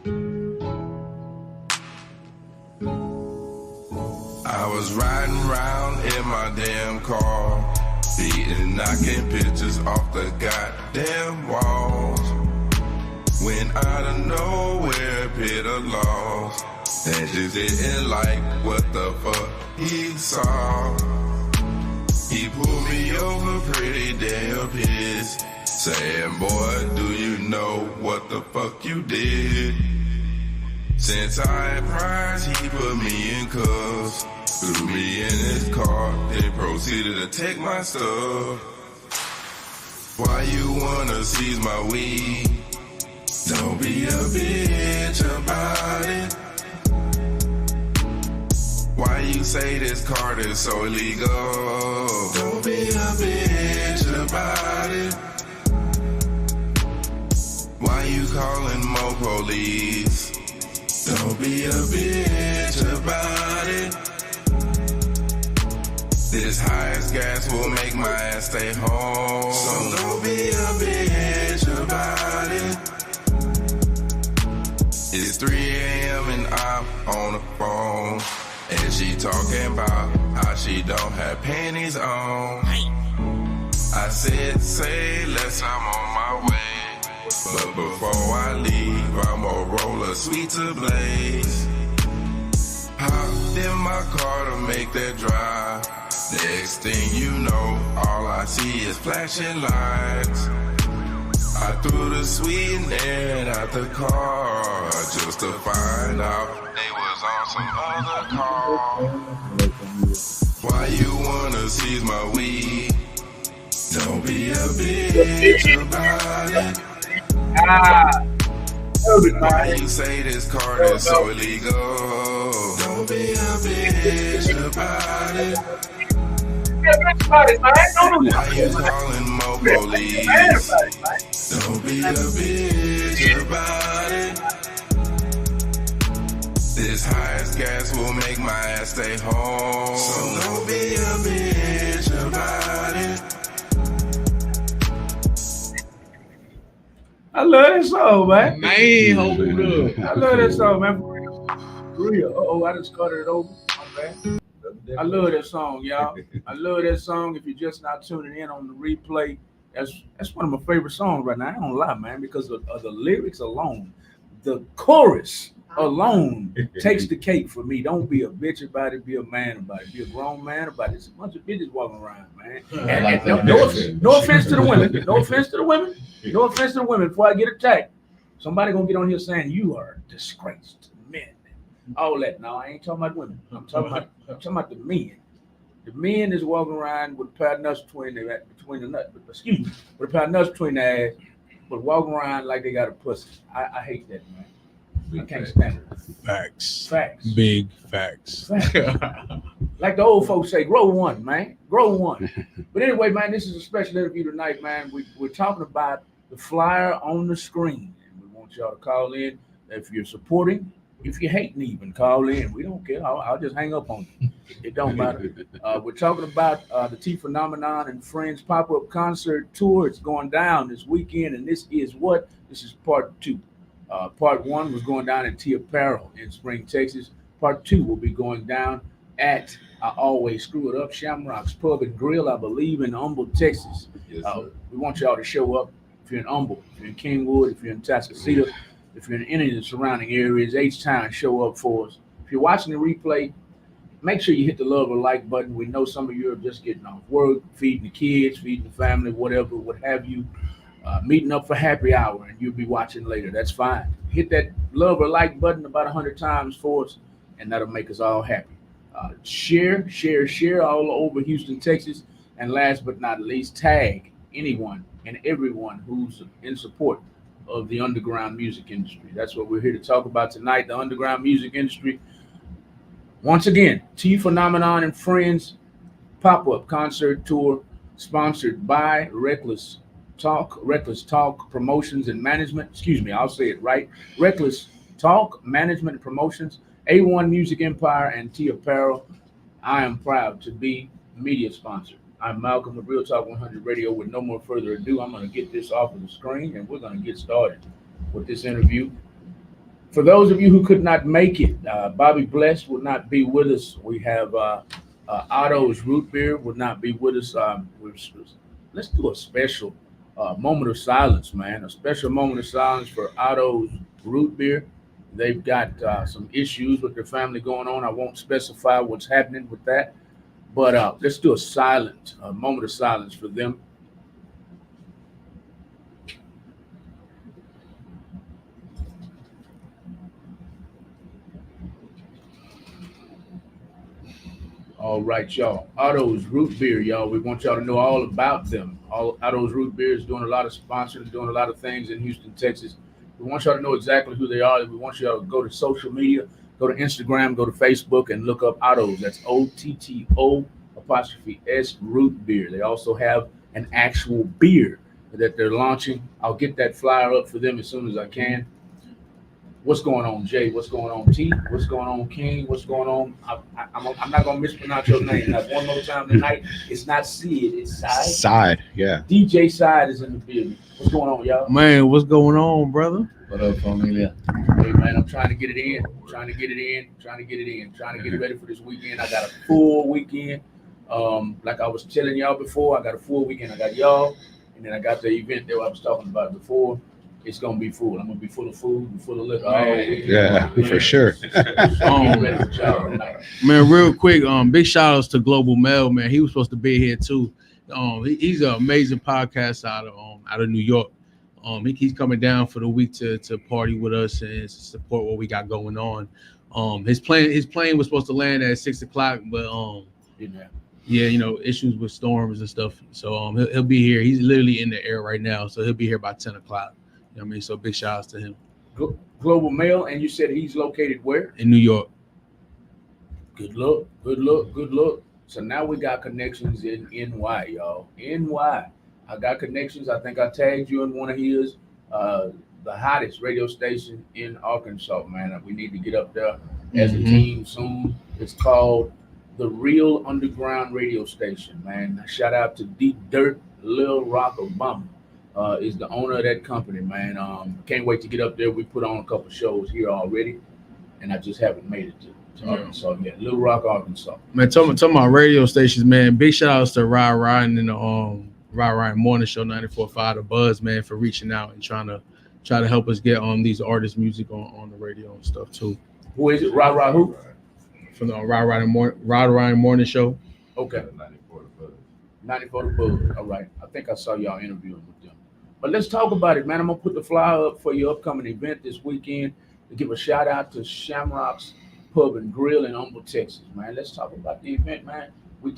I was riding round in my damn car, beating, knocking pictures off the goddamn walls. When out of nowhere, hit a loss, and just didn't like what the fuck he saw. He pulled me over pretty damn pissed, saying, boy, do you know what the fuck you did? Since I had prize, he put me in cuffs, threw me in his car, then proceeded to take my stuff. Why you wanna seize my weed? Don't be a bitch about it. Why you say this card is so illegal? Don't be a bitch about it. Why you calling more police? Don't be a bitch about it. This highest gas will make my ass stay home. So don't be a bitch about it. It's 3 a.m. and I'm on the phone, and she talking about how she don't have panties on. I said, say less, I'm on my way. But before I leave, I'ma roll a sweet to blaze. Hopped in my car to make that drive. Next thing you know, all I see is flashing lights. I threw the sweetener out the car just to find out they was on some other car. Why you wanna seize my weed? Don't be a bitch about it. Why you say this card is so illegal? Don't be a bitch about it. Why you calling more police? Don't be a bitch about it. This highest gas will make my ass stay home. So don't be a bitch about it. I love that song, man. Man, hold up. I love that song, man. Real. Uh-oh, I just cut it over. My bad. I love that song, y'all. I love that song. If you're just not tuning in on the replay, that's one of my favorite songs right now. I don't lie, man, because of the lyrics alone. The chorus alone takes the cake for me. Don't be a bitch about it. Be a man about it. Be a grown man about it. It's a bunch of bitches walking around, man. And no offense to the women. No offense to the women. No offense to the women. Before I get attacked, somebody gonna get on here saying you are a disgrace to men. All that. No, I ain't talking about women. I'm talking about the men. The men is walking around with a pair of nuts between the nuts. Excuse me, with a pair of nuts between their ass, but walking around like they got a pussy. I hate that, man. I can't stand it. Facts. Big facts. Like the old folks say, grow one, man. Grow one. But anyway, man, this is a special interview tonight, man. We're talking about the flyer on the screen. And we want y'all to call in if you're supporting. If you hating, even call in. We don't care. I'll just hang up on you. It don't matter. We're talking about the T Phenomenon and Friends pop-up concert tour. It's going down this weekend, and this is what? This is part 2. Part 1 was going down at T Apparel in Spring, Texas. Part 2 will be going down at, I always screw it up, Shamrocks Pub and Grill, I believe, in Humble, Texas. Yes, we want y'all to show up. If you're in Humble, if you're in Kingwood, if you're in Tascasita, if you're in any of the surrounding areas, H-Town, show up for us. If you're watching the replay, make sure you hit the love or like button. We know some of you are just getting off work, feeding the kids, feeding the family, whatever, what have you. Meeting up for happy hour, and you'll be watching later. That's fine. Hit that love or like button about 100 times for us, and that'll make us all happy. Share all over Houston, Texas. And last but not least, tag anyone and everyone who's in support of the underground music industry. That's what we're here to talk about tonight, the underground music industry. Once again, T Phenomenon and Friends pop-up concert tour sponsored by Reckless Talk Promotions and Management. Excuse me, I'll say it right. Reckless Talk Management and Promotions, A1 Music Empire, and T Apparel. I am proud to be media sponsor. I'm Malcolm with Real Talk 100 Radio. With no more further ado, I'm going to get this off of the screen, and we're going to get started with this interview. For those of you who could not make it, Bobby Bless will not be with us. We have Otto's Root Beer will not be with us. Let's do a special moment of silence, man. A special moment of silence for Otto's Root Beer. They've got some issues with their family going on. I won't specify what's happening with that, but let's do a moment of silence for them. All right, y'all. Otto's Root Beer, y'all. We want y'all to know all about them. Otto's Root Beer is doing a lot of sponsoring, doing a lot of things in Houston, Texas. We want y'all to know exactly who they are. We want y'all to go to social media, go to Instagram, go to Facebook, and look up Otto's. That's OTTO_S Root Beer. They also have an actual beer that they're launching. I'll get that flyer up for them as soon as I can. What's going on, Jay? What's going on, T? What's going on, King? What's going on? I'm not going to mispronounce your name. Not one more time tonight. It's not Sid, it's Side. Side, yeah. DJ Side is in the building. What's going on, y'all? Man, what's going on, brother? What up, familia? Hey, man, I'm trying to get it in. Trying to get it ready for this weekend. I got a full weekend. Like I was telling y'all before, I got a full weekend. I got y'all, and then I got the event that I was talking about before. It's gonna be full. I'm gonna be full of food and full of liquor. Yeah, for sure. Man, real quick, big shout outs to Global Mail, man. He was supposed to be here too. He's an amazing podcast out of New York. He's coming down for the week to party with us and support what we got going on. His plane was supposed to land at 6:00, but yeah, issues with storms and stuff. So he'll be here. He's literally in the air right now, so he'll be here by 10:00. You know what I mean? So big shout outs to him. Global Mail, and you said he's located where? In New York. Good luck. So now we got connections in NY, y'all. NY. I got connections. I think I tagged you in one of his, the hottest radio station in Arkansas, man. We need to get up there as a team soon. It's called the Real Underground Radio Station, man. Shout out to D Dirt, Lil Rock Obama. Is the owner of that company, man. Can't wait to get up there. We put on a couple shows here already, and I just haven't made it to Arkansas yet. Little Rock, Arkansas. Man, talking about radio stations, man. Big shout outs to Ryan and the Ryan Morning Show 94.5 The Buzz, man, for reaching out and trying to help us get these artists' music on the radio and stuff too. Who is it? Who? From the Ryan Morning Show. Okay. 94 The Buzz. All right. I think I saw y'all interviewing with them. But let's talk about it, man. I'm going to put the flyer up for your upcoming event this weekend to give a shout out to Shamrocks Pub and Grill in Humble, Texas, man. Let's talk about the event, man. We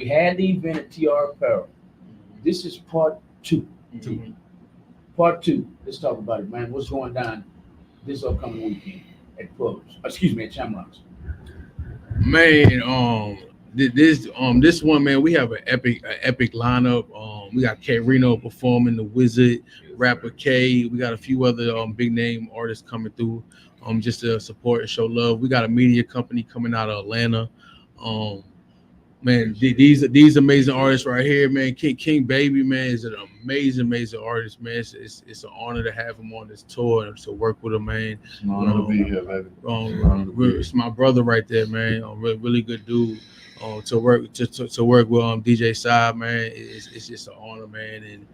had the event at TR Apparel. This is part 2. Mm-hmm. Part 2. Let's talk about it, man. What's going down this upcoming weekend at Shamrocks? Man, this one, man, we have an epic lineup. We got K Reno performing, The Wizard, Rapper K. We got a few other big name artists coming through, just to support and show love. We got a media company coming out of Atlanta. Man, these amazing artists right here, man. King Baby, man, is an amazing artist, man. It's an honor to have him on this tour and to work with him, man. It's an honor to be here, baby. It's my brother right there, man. Really good dude. To work with DJ Side, man, it's just an honor, man, and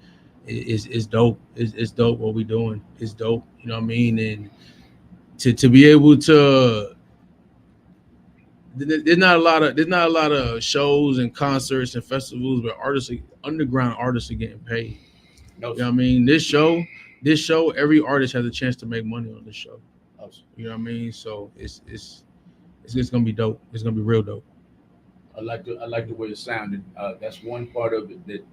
it's dope. It's dope what we doing. It's dope, you know what I mean? And to be able to, there's not a lot of shows and concerts and festivals where underground artists are getting paid. You know what I mean? This show, every artist has a chance to make money on this show. You know what I mean? So it's gonna be dope. It's gonna be real dope. I like the way it sounded. That's one part of it that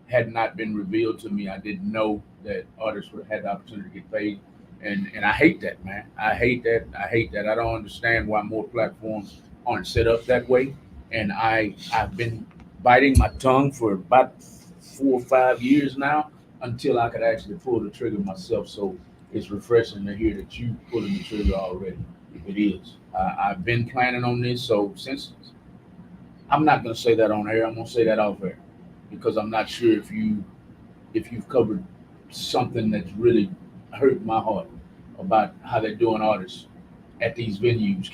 had not been revealed to me. I didn't know that artists had the opportunity to get paid, and I hate that, man. I hate that. I don't understand why more platforms aren't set up that way. And I've been biting my tongue for about 4 or 5 years now until I could actually pull the trigger myself. So it's refreshing to hear that you pulling the trigger already. It is. I've been planning on this, so since. I'm not going to say that on air. I'm going to say that off air because I'm not sure if you've covered something that's really hurt my heart. about how they're doing artists at these venues.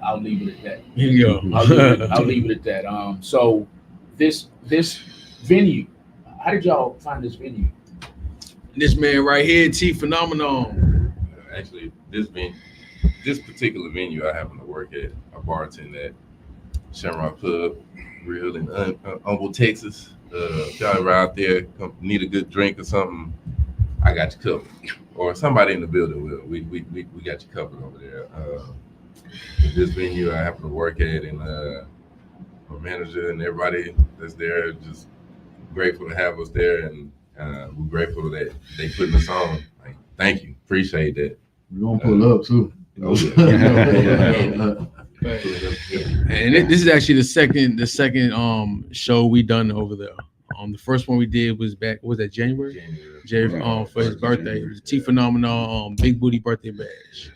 I'll leave it at that. Here you go. I'll leave it at that. So this venue, how did y'all find this venue? This man right here, T Phenomenon. Actually, this particular venue, I happen to work at a bartend at Shamrocks Pub, Grill in Humble, Texas. If y'all ever out there need a good drink or something, I got you covered. Or somebody in the building will. We got you covered over there. This venue I happen to work at, and my manager and everybody that's there, just grateful to have us there, and we're grateful that they putting us on. Like, thank you, appreciate that. We're gonna pull up too. Oh yeah. And this is actually the second show we done over there. The first one we did was back, was that January? January, for his birthday. It was a T Phenomenon big booty birthday bash.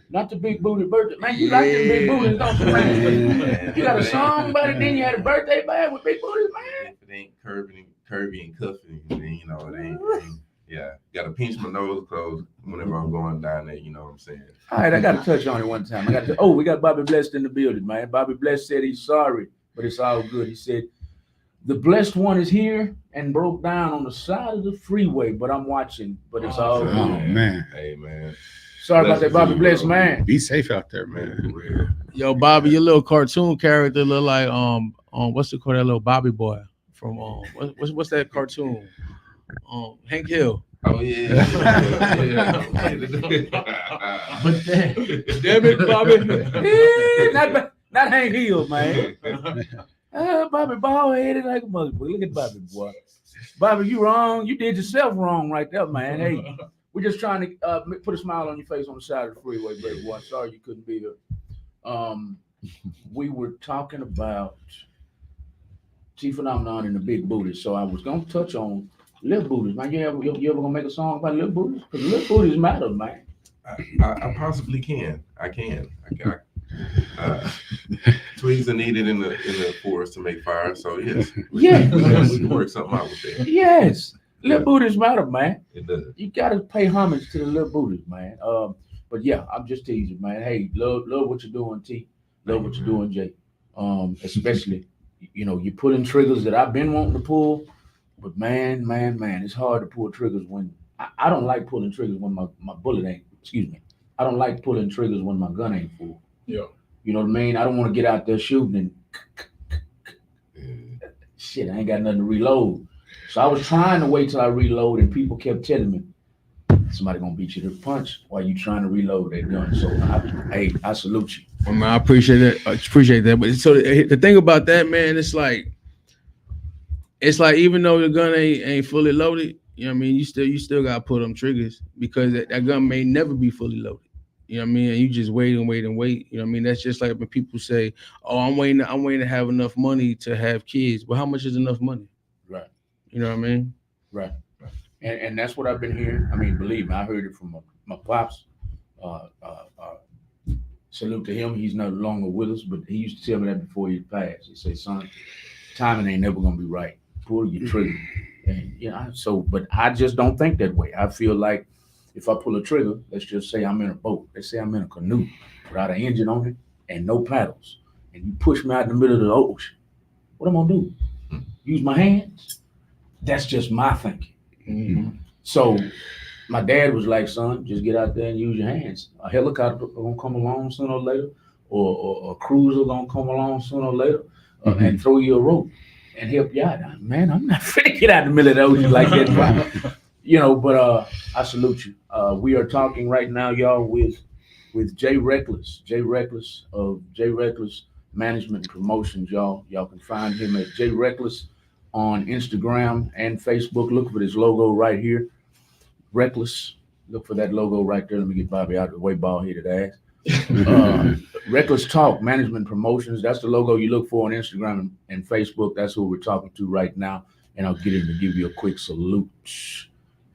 Not the big booty birthday. Man, you like them big booties, don't you, man? You got a song about it, then you had a birthday bash with big booties, man? If it ain't curvy and cuffy, then you know it ain't. Yeah, gotta pinch my nose close whenever I'm going down there. You know what I'm saying? All right, I got to touch on it one time. We got Bobby Blessed in the building, man. Bobby Blessed said he's sorry, but it's all good. He said, the blessed one is here and broke down on the side of the freeway, but I'm watching, but it's all good. Oh, man. Hey, man. Sorry about that, Bobby Blessed, man. Be safe out there, man. Yo, Bobby, your little cartoon character look like what's it called, that little Bobby boy from what's that cartoon? Hank Hill. Oh yeah. But then, Damn it, Bobby. Not Hank Hill, man. Bobby bald headed like a mother. Look at Bobby, boy. Bobby, you wrong. You did yourself wrong right there, man. Hey, we're just trying to put a smile on your face on the side of the freeway, baby boy. Sorry you couldn't be here. We were talking about T Phenomenon and the big booties, so I was gonna touch on little booties, man. You ever gonna make a song about little booties? Because little booties matter, man. I possibly can. I can. Twigs are needed in the forest to make fire. So yes, we can work something out with that. Yes, little booties matter, man. It does. You gotta pay homage to the little booties, man. But yeah, I'm just teasing, man. Hey, love what you're doing, T. Love what you're doing, Jay. Especially, you're pulling triggers that I've been wanting to pull. But man, it's hard to pull triggers when I don't like pulling triggers when my bullet ain't. Excuse me. I don't like pulling triggers when my gun ain't full. Yeah. You know what I mean? I don't want to get out there shooting and shit. I ain't got nothing to reload. So I was trying to wait till I reload, and people kept telling me somebody gonna beat you to the punch while you trying to reload their gun. So I salute you. Well, man, I appreciate that. But so the thing about that, man, it's like even though the gun ain't fully loaded, you know what I mean, you still gotta pull them triggers because that gun may never be fully loaded. You know what I mean? And you just wait and wait and wait. You know what I mean? That's just like when people say, "Oh, I'm waiting to have enough money to have kids." Well, how much is enough money? Right. You know what I mean? Right. And that's what I've been hearing. I mean, believe me, I heard it from my pops. Salute to him. He's no longer with us, but he used to tell me that before he passed. He said, "Son, timing ain't never gonna be right. Pull your trigger." And but I just don't think that way. I feel like if I pull a trigger, let's just say I'm in a boat. Let's say I'm in a canoe without an engine on it and no paddles, and you push me out in the middle of the ocean. What am I gonna do? Use my hands? That's just my thinking. Mm-hmm. So my dad was like, "Son, just get out there and use your hands. A helicopter gonna come along sooner or later, or a cruiser gonna come along sooner or later, and throw you a rope and help you out." Man, I'm not finna get out in the middle of the ocean like that. But I salute you. We are talking right now, y'all, with Jay Reckless. Jay Reckless of Jay Reckless Management and Promotions, y'all. Y'all can find him at Jay Reckless on Instagram and Facebook. Look for this logo right here. Reckless. Look for that logo right there. Let me get Bobby out of the way, bald-headed ass. Reckless Talk, Management Promotions. That's the logo you look for on Instagram and Facebook. That's who we're talking to right now. And I'll get him to give you a quick salute.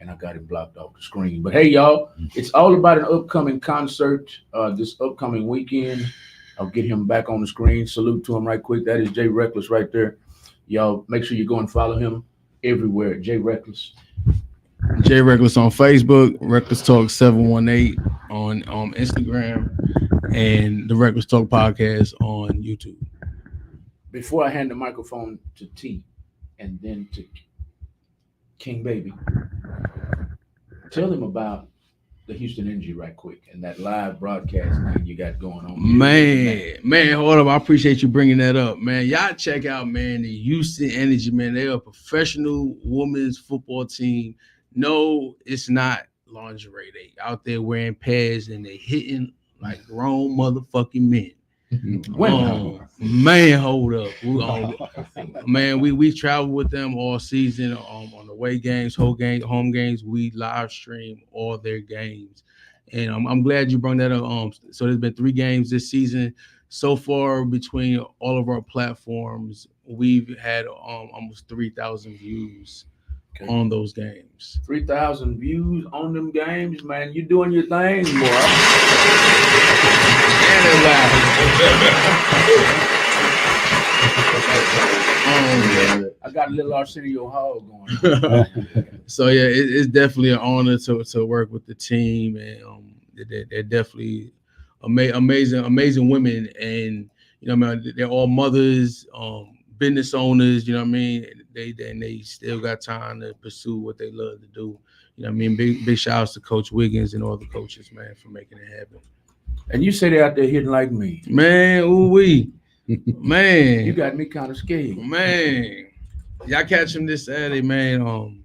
And I got him blocked off the screen. But hey, y'all, it's all about an upcoming concert this upcoming weekend. I'll get him back on the screen. Salute to him right quick. That is Jay Reckless right there. Y'all, make sure you go and follow him everywhere. Jay Reckless. J Reckless on Facebook, Reckless Talk 718 on Instagram, and the Reckless Talk podcast on YouTube. Before I hand the microphone to T and then to King Baby, tell them about the Houston Energy right quick and that live broadcast thing you got going on. Man, hold up. I appreciate you bringing that up, man. Y'all check out, man, the Houston Energy, man. They're a professional women's football team. No, it's not lingerie. They out there wearing pads and they hitting like grown motherfucking men. Man, hold up. We travel with them all season on the away games, home games. We live stream all their games, and I'm glad you brought that up. So there's been 3 games this season so far between all of our platforms. We've had almost 3,000 views on those games. 3,000 views on them games, man. You doing your thing, boy. I got a little Arsenio Hall going on. So yeah, it's definitely an honor to work with the team, and they're definitely amazing women, and they're all mothers, business owners. You know what I mean? They still got time to pursue what they love to do. You know what I mean? Big shout outs to Coach Wiggins and all the coaches, man, for making it happen. And you say they're out there hitting like me. Man, man. You got me kind of scared. Man. Y'all catch them this Saturday, man.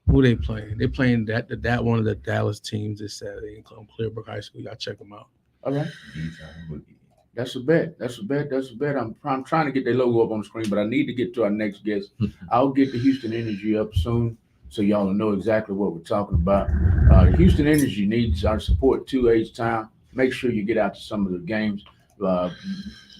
Who they playing? They playing that one of the Dallas teams this Saturday in Clearbrook High School. Y'all check them out. All right. That's a bet. I'm trying to get their logo up on the screen, but I need to get to our next guest. I'll get the Houston Energy up soon, so y'all will know exactly what we're talking about. Houston Energy needs our support 2H time. Make sure you get out to some of the games.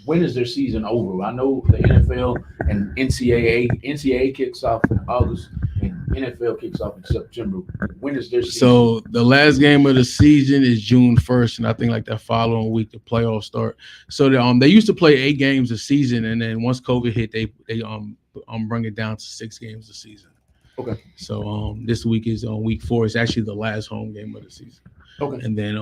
When is their season over? I know the NFL and NCAA kicks off in August, and NFL kicks off in September. When is their season? So the last game of the season is June 1st, and I think like that following week the playoffs start. So they used to play 8 games a season, and then once COVID hit, they bring it down to 6 games a season. Okay. So this week is on week 4. It's actually the last home game of the season. Okay. And then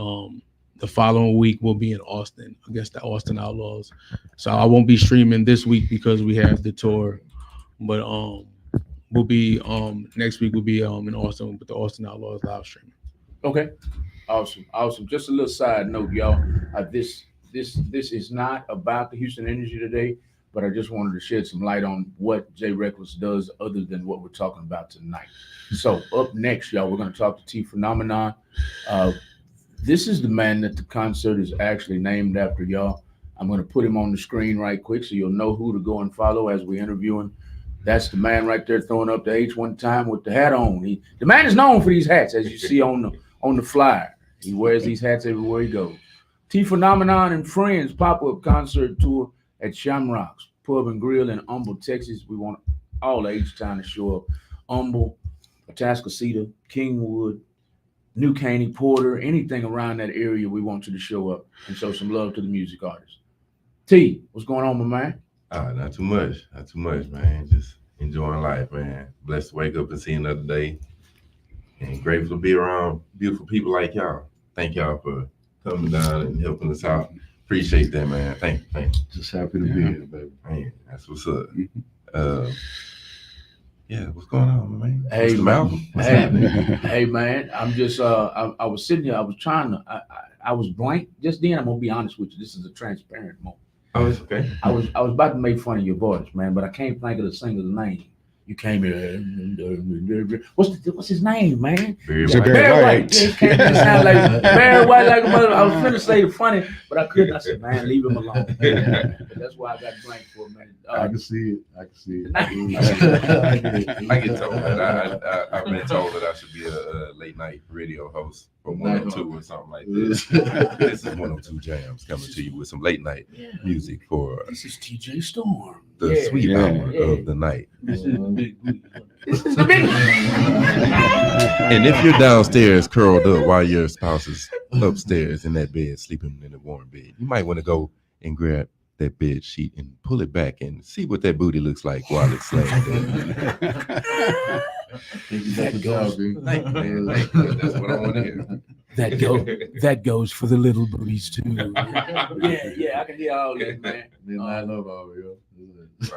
the following week will be in Austin against the Austin Outlaws. So I won't be streaming this week because we have the tour, but we'll be next week we'll be in Austin with the Austin Outlaws live streaming. Okay, awesome. Just a little side note, y'all. This is not about the Houston Energy today, but I just wanted to shed some light on what J Reckless does other than what we're talking about tonight. So up next, y'all, we're going to talk to T Phenomenon. This is the man that the concert is actually named after, y'all. I'm going to put him on the screen right quick so you'll know who to go and follow as we interview him. That's the man right there throwing up the H one time with the hat on. The man is known for these hats, as you see on the flyer. He wears these hats everywhere he goes. T Phenomenon and Friends pop-up concert tour at Shamrocks Pub and Grill in Humble, Texas. We want all H-Town to show up. Humble, Atascocita, Kingwood, New Caney, Porter, anything around that area, we want you to show up and show some love to the music artists. T, what's going on, my man? Not too much, man. Just enjoying life, man. Blessed to wake up and see another day. And grateful to be around beautiful people like y'all. Thank y'all for coming down and helping us out. Appreciate that, man. Thank you. Just happy to be here, baby. Man, that's what's up. Yeah, what's going on, man? Hey, happening? Hey, man. I'm just I was sitting here. I was trying to. I was blank just then. I'm gonna be honest with you. This is a transparent moment. Oh, it's okay. I was about to make fun of your voice, man, but I can't think of the singer's name. You came here. What's his name, man? Barry White. Yeah, he came to sound like Barry White, like a mother. I was finna say funny, but I couldn't. I said, man, leave him alone. But that's why I got blank for a minute. I can see it. I get told that I've been told that I should be a late night radio host for 102 or something like this. This is 102 Jams coming to you with some late night music for this is TJ Storm. the sweet hour of the night. This is the big booty. This is the big And if you're downstairs curled up while your spouse is upstairs in that bed, sleeping in a warm bed, you might want to go and grab that bed sheet and pull it back and see what that booty looks like while it's laying there. That goes. Thank you, man. Thank you. That's what I want to hear. That goes for the little booties too. yeah, I can hear all that, man. I love all you.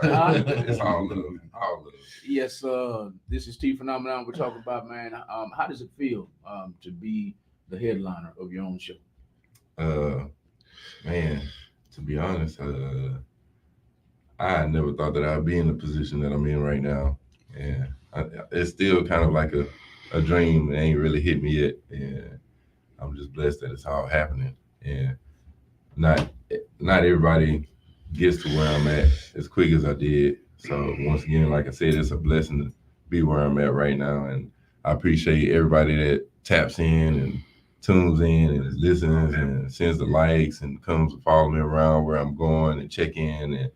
Right. It's all love. All love. Yes, this is T Phenomenon. We're talking about, man. How does it feel to be the headliner of your own show? Man, to be honest, I never thought that I'd be in the position that I'm in right now. And it's still kind of like a dream. It ain't really hit me yet. And I'm just blessed that it's all happening. And not everybody gets to where I'm at as quick as I did. So once again, like I said, it's a blessing to be where I'm at right now. And I appreciate everybody that taps in and tunes in and listens and sends the likes and comes to follow me around where I'm going and check in and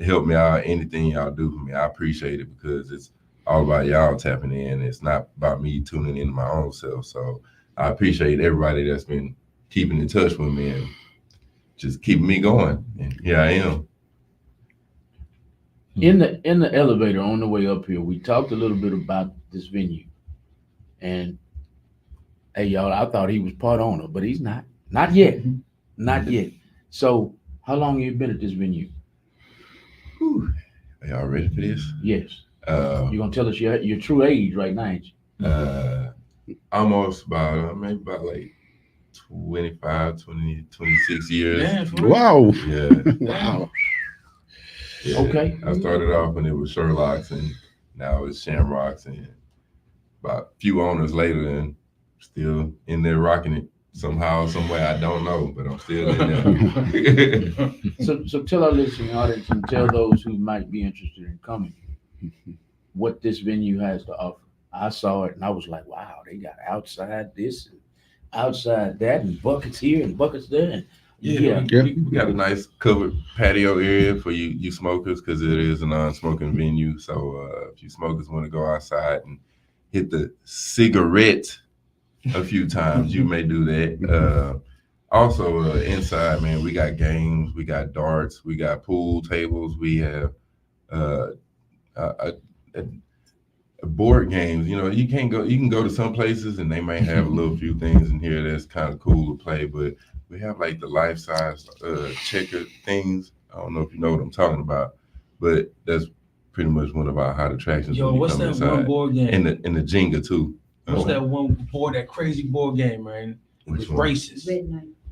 help me out. Anything y'all do for me, I appreciate it because it's all about y'all tapping in. It's not about me tuning into my own self. So I appreciate everybody that's been keeping in touch with me and just keeping me going. And here I am. In the elevator on the way up here, we talked a little bit about this venue. And hey, y'all, I thought he was part owner, but he's not. Not yet. Not yet. So how long have you been at this venue? Whew. Are y'all ready for this? Yes. You're going to tell us your true age right now, ain't you? Almost about like 25, 20, 26 years. Yeah, Wow. Yeah. wow. Yeah. Okay. I started off when it was Shamrocks and now it's Shamrocks and about a few owners later and still in there rocking it somehow, some way, I don't know, but I'm still in there. So tell our listening audience and tell those who might be interested in coming what this venue has to offer. I saw it and I was like, wow, they got outside this and outside that and buckets here and buckets there. And yeah. We got a nice covered patio area for you smokers because it is a non-smoking venue. So if you smokers want to go outside and hit the cigarette a few times, you may do that. Also inside, man, we got games, we got darts, we got pool tables, we have board games. You know, you can go to some places and they might have a little few things in here that's kind of cool to play, but we have like the life-size checker things. I don't know if you know what I'm talking about, but that's pretty much one of our hot attractions. Yo, what's that one board game? And the Jenga too. What's that one board, that crazy board game, man? Which With one? racist.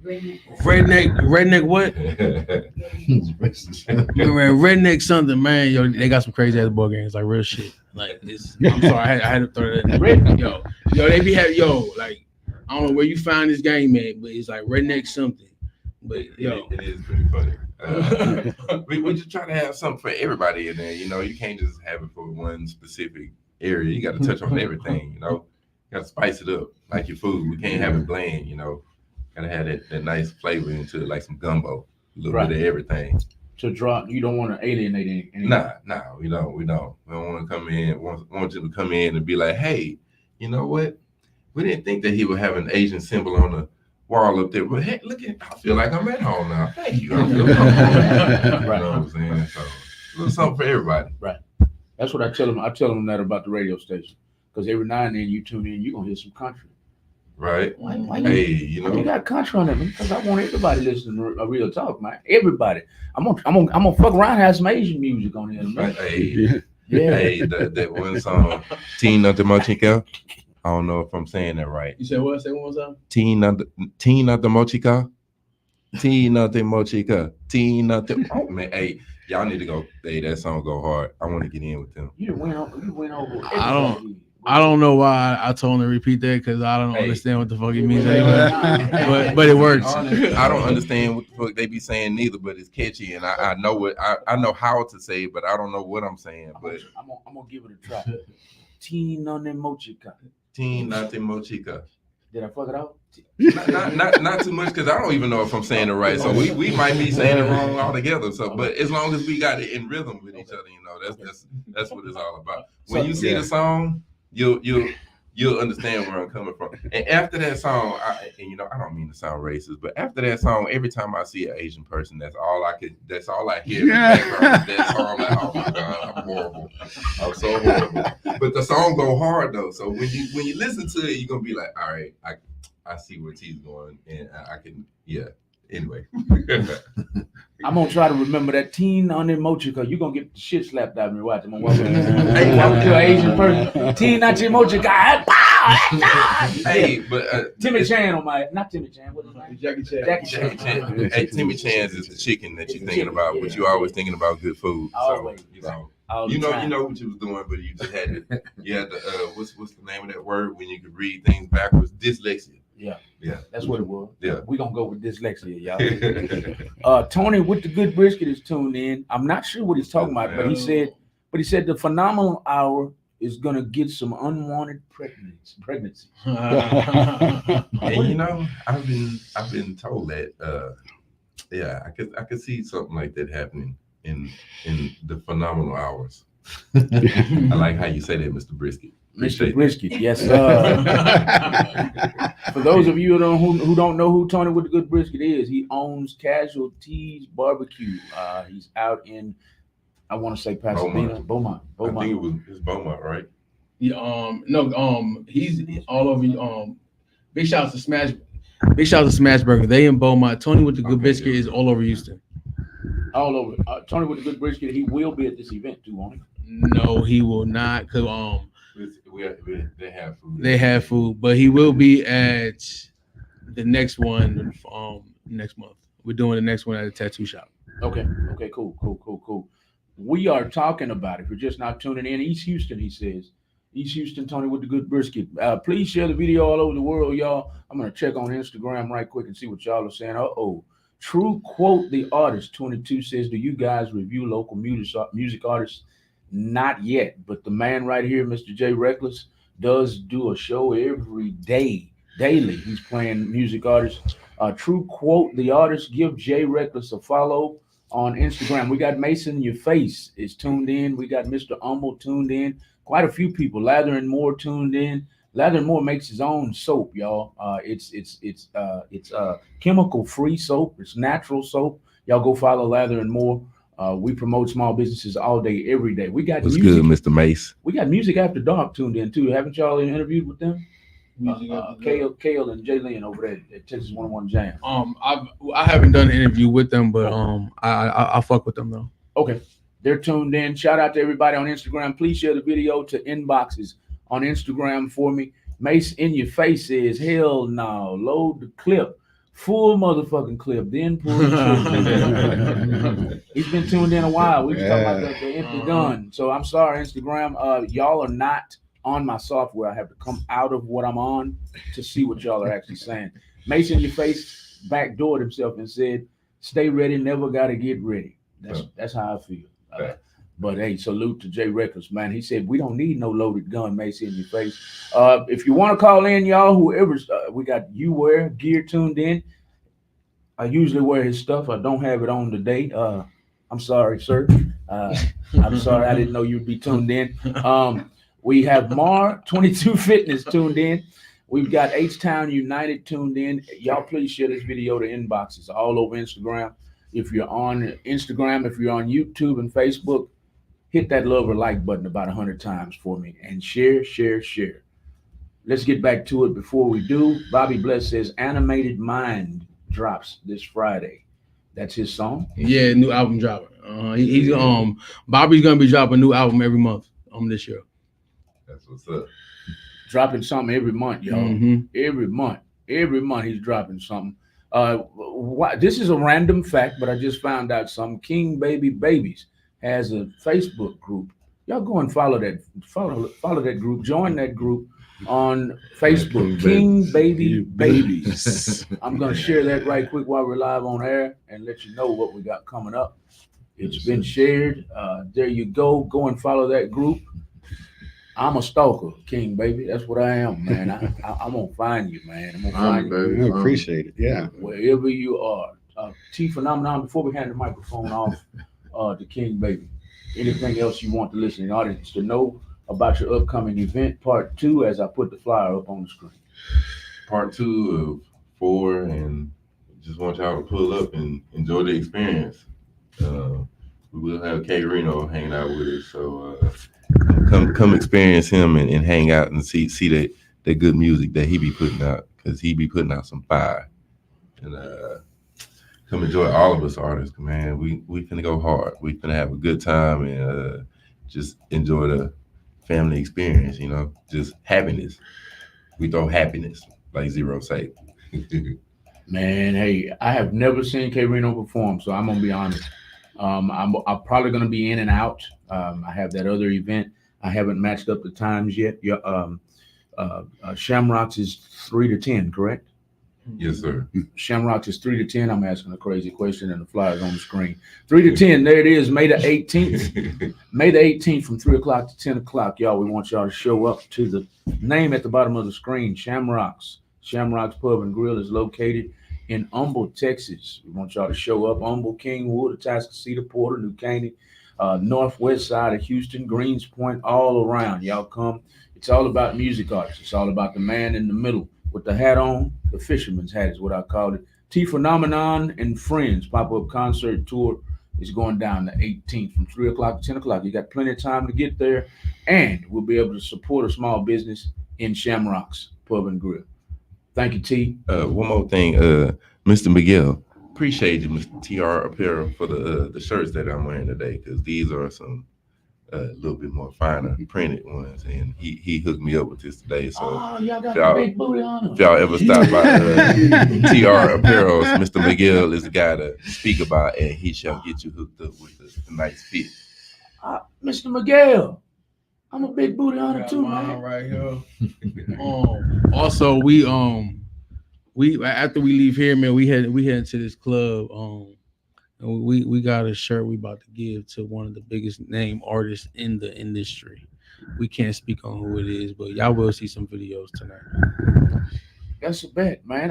Redneck what? Redneck something, man. Yo, they got some crazy ass board games, like real shit. Like this. I'm sorry, I had to throw that in. Yo, they be having like I don't know where you find this game, man, but it's like redneck something. But yo, it is pretty funny. We just try to have something for everybody in there. You know, you can't just have it for one specific area. You got to touch on everything. You know, got to spice it up like your food. We can't have it bland. You know, got to have that nice flavor into it, like some gumbo, a little bit of everything. To draw, you don't want to alienate anything. Nah, we don't. We don't want to come in. Want you to come in and be like, hey, you know what? We didn't think that he would have an Asian symbol on the wall up there, but hey, look at, I feel like I'm at home now. Thank you. I feel comfortable. Right. You know what I'm saying? So a little something for everybody. Right. That's what I tell them. I tell them that about the radio station, because every now and then you tune in, you're gonna hear some country. Right. Why Hey, you know, you got country on it, because I want everybody listening to a real talk, man. Everybody. I'm gonna fuck around and have some Asian music on here, man. right, hey, that one song, Tina de Mochica. I don't know if I'm saying that right. You said what? Say one more time. Tina de Mochica. Tina de Mochica. Tina de. Oh man, hey, y'all need to go. Hey, that song go hard. I want to get in with them. You went over. I don't know why I told him to repeat that, because I don't understand what the fuck he means anyway. but it works. I don't understand what the fuck they be saying neither, but it's catchy, and I know what I know how to say, but I don't know what I'm saying. But I'm gonna give it a try. Tina de Mochica. Tina de Mochica. Did I fuck it up? Not too much, because I don't even know if I'm saying it right. So we might be saying it wrong altogether. So, but as long as we got it in rhythm with each other, you know, that's what it's all about. When you see the song, you'll you'll understand where I'm coming from. And after that song, I don't mean to sound racist, but after that song, every time I see an Asian person, that's all I hear in the background. That song, like, oh my God, I'm horrible. I'm so horrible. But the song go hard though. So when you listen to it, you're gonna be like, all right, I see where T's going, and I can, yeah. Anyway. I'm gonna try to remember that teen on emoji, because you're gonna get the shit slapped out of me watching my walk. Hey, walk to an Asian person. Teen not your emoji guy. Hey, but Timmy Chan on my, not Timmy Chan, what is his name? Jackie Chan. Jackie Chan. Hey, Timmy Chan's is the chicken that you're thinking about, but you're always thinking about good food. Always. So You know what you was doing, but you just had to what's the name of that word when you could read things backwards? Dyslexia. Yeah. Yeah. That's what it was. Yeah. We're gonna go with dyslexia, y'all. Tony with the good brisket is tuned in. I'm not sure what he's talking about, but he said the phenomenal hour is gonna get some unwanted pregnancy. And I've been told that I could see something like that happening in the phenomenal hours. I like how you say that, Mr. Brisket. Mr. Brisket, yes, sir. For those of you who don't know who Tony with the good brisket is, he owns Casualties Barbecue. He's out in, I want to say Pasadena, Beaumont. I think it's Beaumont, right? Yeah, he's all over. Big shout out to Smashburger. They in Beaumont. Tony with the good biscuit is all over Houston. All over. Tony with the good brisket. He will be at this event too, won't he? No, he will not. Cause they have food. They have food, but he will be at the next one next month. We're doing the next one at a tattoo shop. Okay, cool. We are talking about, if you're just not tuning in, East Houston, he says. East Houston, Tony with the good brisket. Please share the video all over the world, y'all. I'm going to check on Instagram right quick and see what y'all are saying. THRU quote the artist 22 says, do you guys review local music artists? Not yet, but the man right here, Mr. J Reckless, does do a show every day, daily. He's playing music artists. THRU quote the artist. Give J Reckless a follow on Instagram. We got Mason Your Face is tuned in. We got Mr. Humble tuned in. Quite a few people. Lather and More tuned in. Lather and More makes his own soap, y'all. It's chemical free soap. It's natural soap. Y'all go follow Lather and More. We promote small businesses all day, every day. We got What's music. good, Mr. Mace? We got Music After Dark tuned in too. Haven't y'all interviewed with them? Kale and Jaylene over there at Texas 101 Jam. I haven't done an interview with them, but I fuck with them though. Okay, they're tuned in. Shout out to everybody on Instagram. Please share the video to inboxes on Instagram for me. Mace in Your Face is hell no. Load the clip. Full motherfucking clip, then pull the trigger. He's been tuned in a while. We was talking about the empty gun. So I'm sorry, Instagram. Y'all are not on my software. I have to come out of what I'm on to see what y'all are actually saying. Mason Your Face backdoored himself and said, "Stay ready, never gotta get ready." That's how I feel. But hey, salute to Jay Reckless, man. He said, we don't need no loaded gun, Macy, in your face. If you want to call in, y'all, whoever's, we got You Wear Gear tuned in. I usually wear his stuff. I don't have it on today. I'm sorry, sir. I'm sorry. I didn't know you'd be tuned in. We have Mar 22 Fitness tuned in. We've got H-Town United tuned in. Y'all please share this video to inboxes all over Instagram. If you're on Instagram, if you're on YouTube and Facebook, hit that love or like button about 100 times for me and share. Let's get back to it. Before we do, Bobby Bless says Animated Mind drops this Friday. That's his song? Yeah, new album dropping. He's Bobby's gonna be dropping a new album every month this year. That's what's up. Dropping something every month, y'all. Mm-hmm. Every month he's dropping something. This is a random fact, but I just found out some King Baby Babies has a Facebook group. Y'all go and follow that group. Join that group on Facebook. King Baby Babies. I'm gonna share that right quick while we're live on air and let you know what we got coming up. It's been shared. There you go. Go and follow that group. I'm a stalker, King Baby. That's what I am, man. I'm gonna find you, man. I'm gonna find you. I appreciate it. Yeah. Wherever you are. T Phenomenon, before we hand the microphone off to King Baby, anything else you want the listening audience to know about your upcoming event, part 2, as I put the flyer up on the screen. Part 2 of 4, and just want y'all to pull up and enjoy the experience. We will have K Reno hanging out with us, so come experience him and hang out and see that good music that he be putting out, because he be putting out some fire. And come enjoy all of us artists, man. We finna go hard. We finna have a good time and just enjoy the family experience, you know, just happiness. We throw happiness, like Zero say. Man, hey, I have never seen K Reno perform, so I'm gonna be honest. I'm probably gonna be in and out. I have that other event. I haven't matched up the times yet. Shamrocks is 3 to 10, correct? Yes, sir. Shamrocks is 3 to 10. I'm asking a crazy question, and the flyer's on the screen. 3 to 10. There it is. May the 18th. May the 18th from 3 o'clock to 10 o'clock. Y'all, we want y'all to show up to the name at the bottom of the screen. Shamrocks. Shamrocks Pub and Grill is located in Humble, Texas. We want y'all to show up. Humble, Kingwood, Atascocita, Porter, New Caney, northwest side of Houston, Greens Point, all around. Y'all come. It's all about music artists. It's all about the man in the middle with the hat on. The fisherman's hat is what I called it. T Phenomenon and Friends pop-up concert tour is going down the 18th from 3 o'clock to 10 o'clock. You got plenty of time to get there, and we'll be able to support a small business in Shamrocks Pub and Grill. Thank you, T. One more thing, Mr. Miguel, appreciate you, Mr. TR Apparel, for the shirts that I'm wearing today, because these are some a little bit more finer printed ones, and he hooked me up with this today. So y'all got the big booty on them. If y'all ever stop by TR Apparels, Mr. Miguel is the guy to speak about, and he shall get you hooked up with the nice fit. Mr. Miguel, I'm a big booty on it too, man. Right here. Also, we after we leave here, man, we head to this club. And we got a shirt we about to give to one of the biggest name artists in the industry. We can't speak on who it is, but y'all will see some videos tonight. That's a bet, man.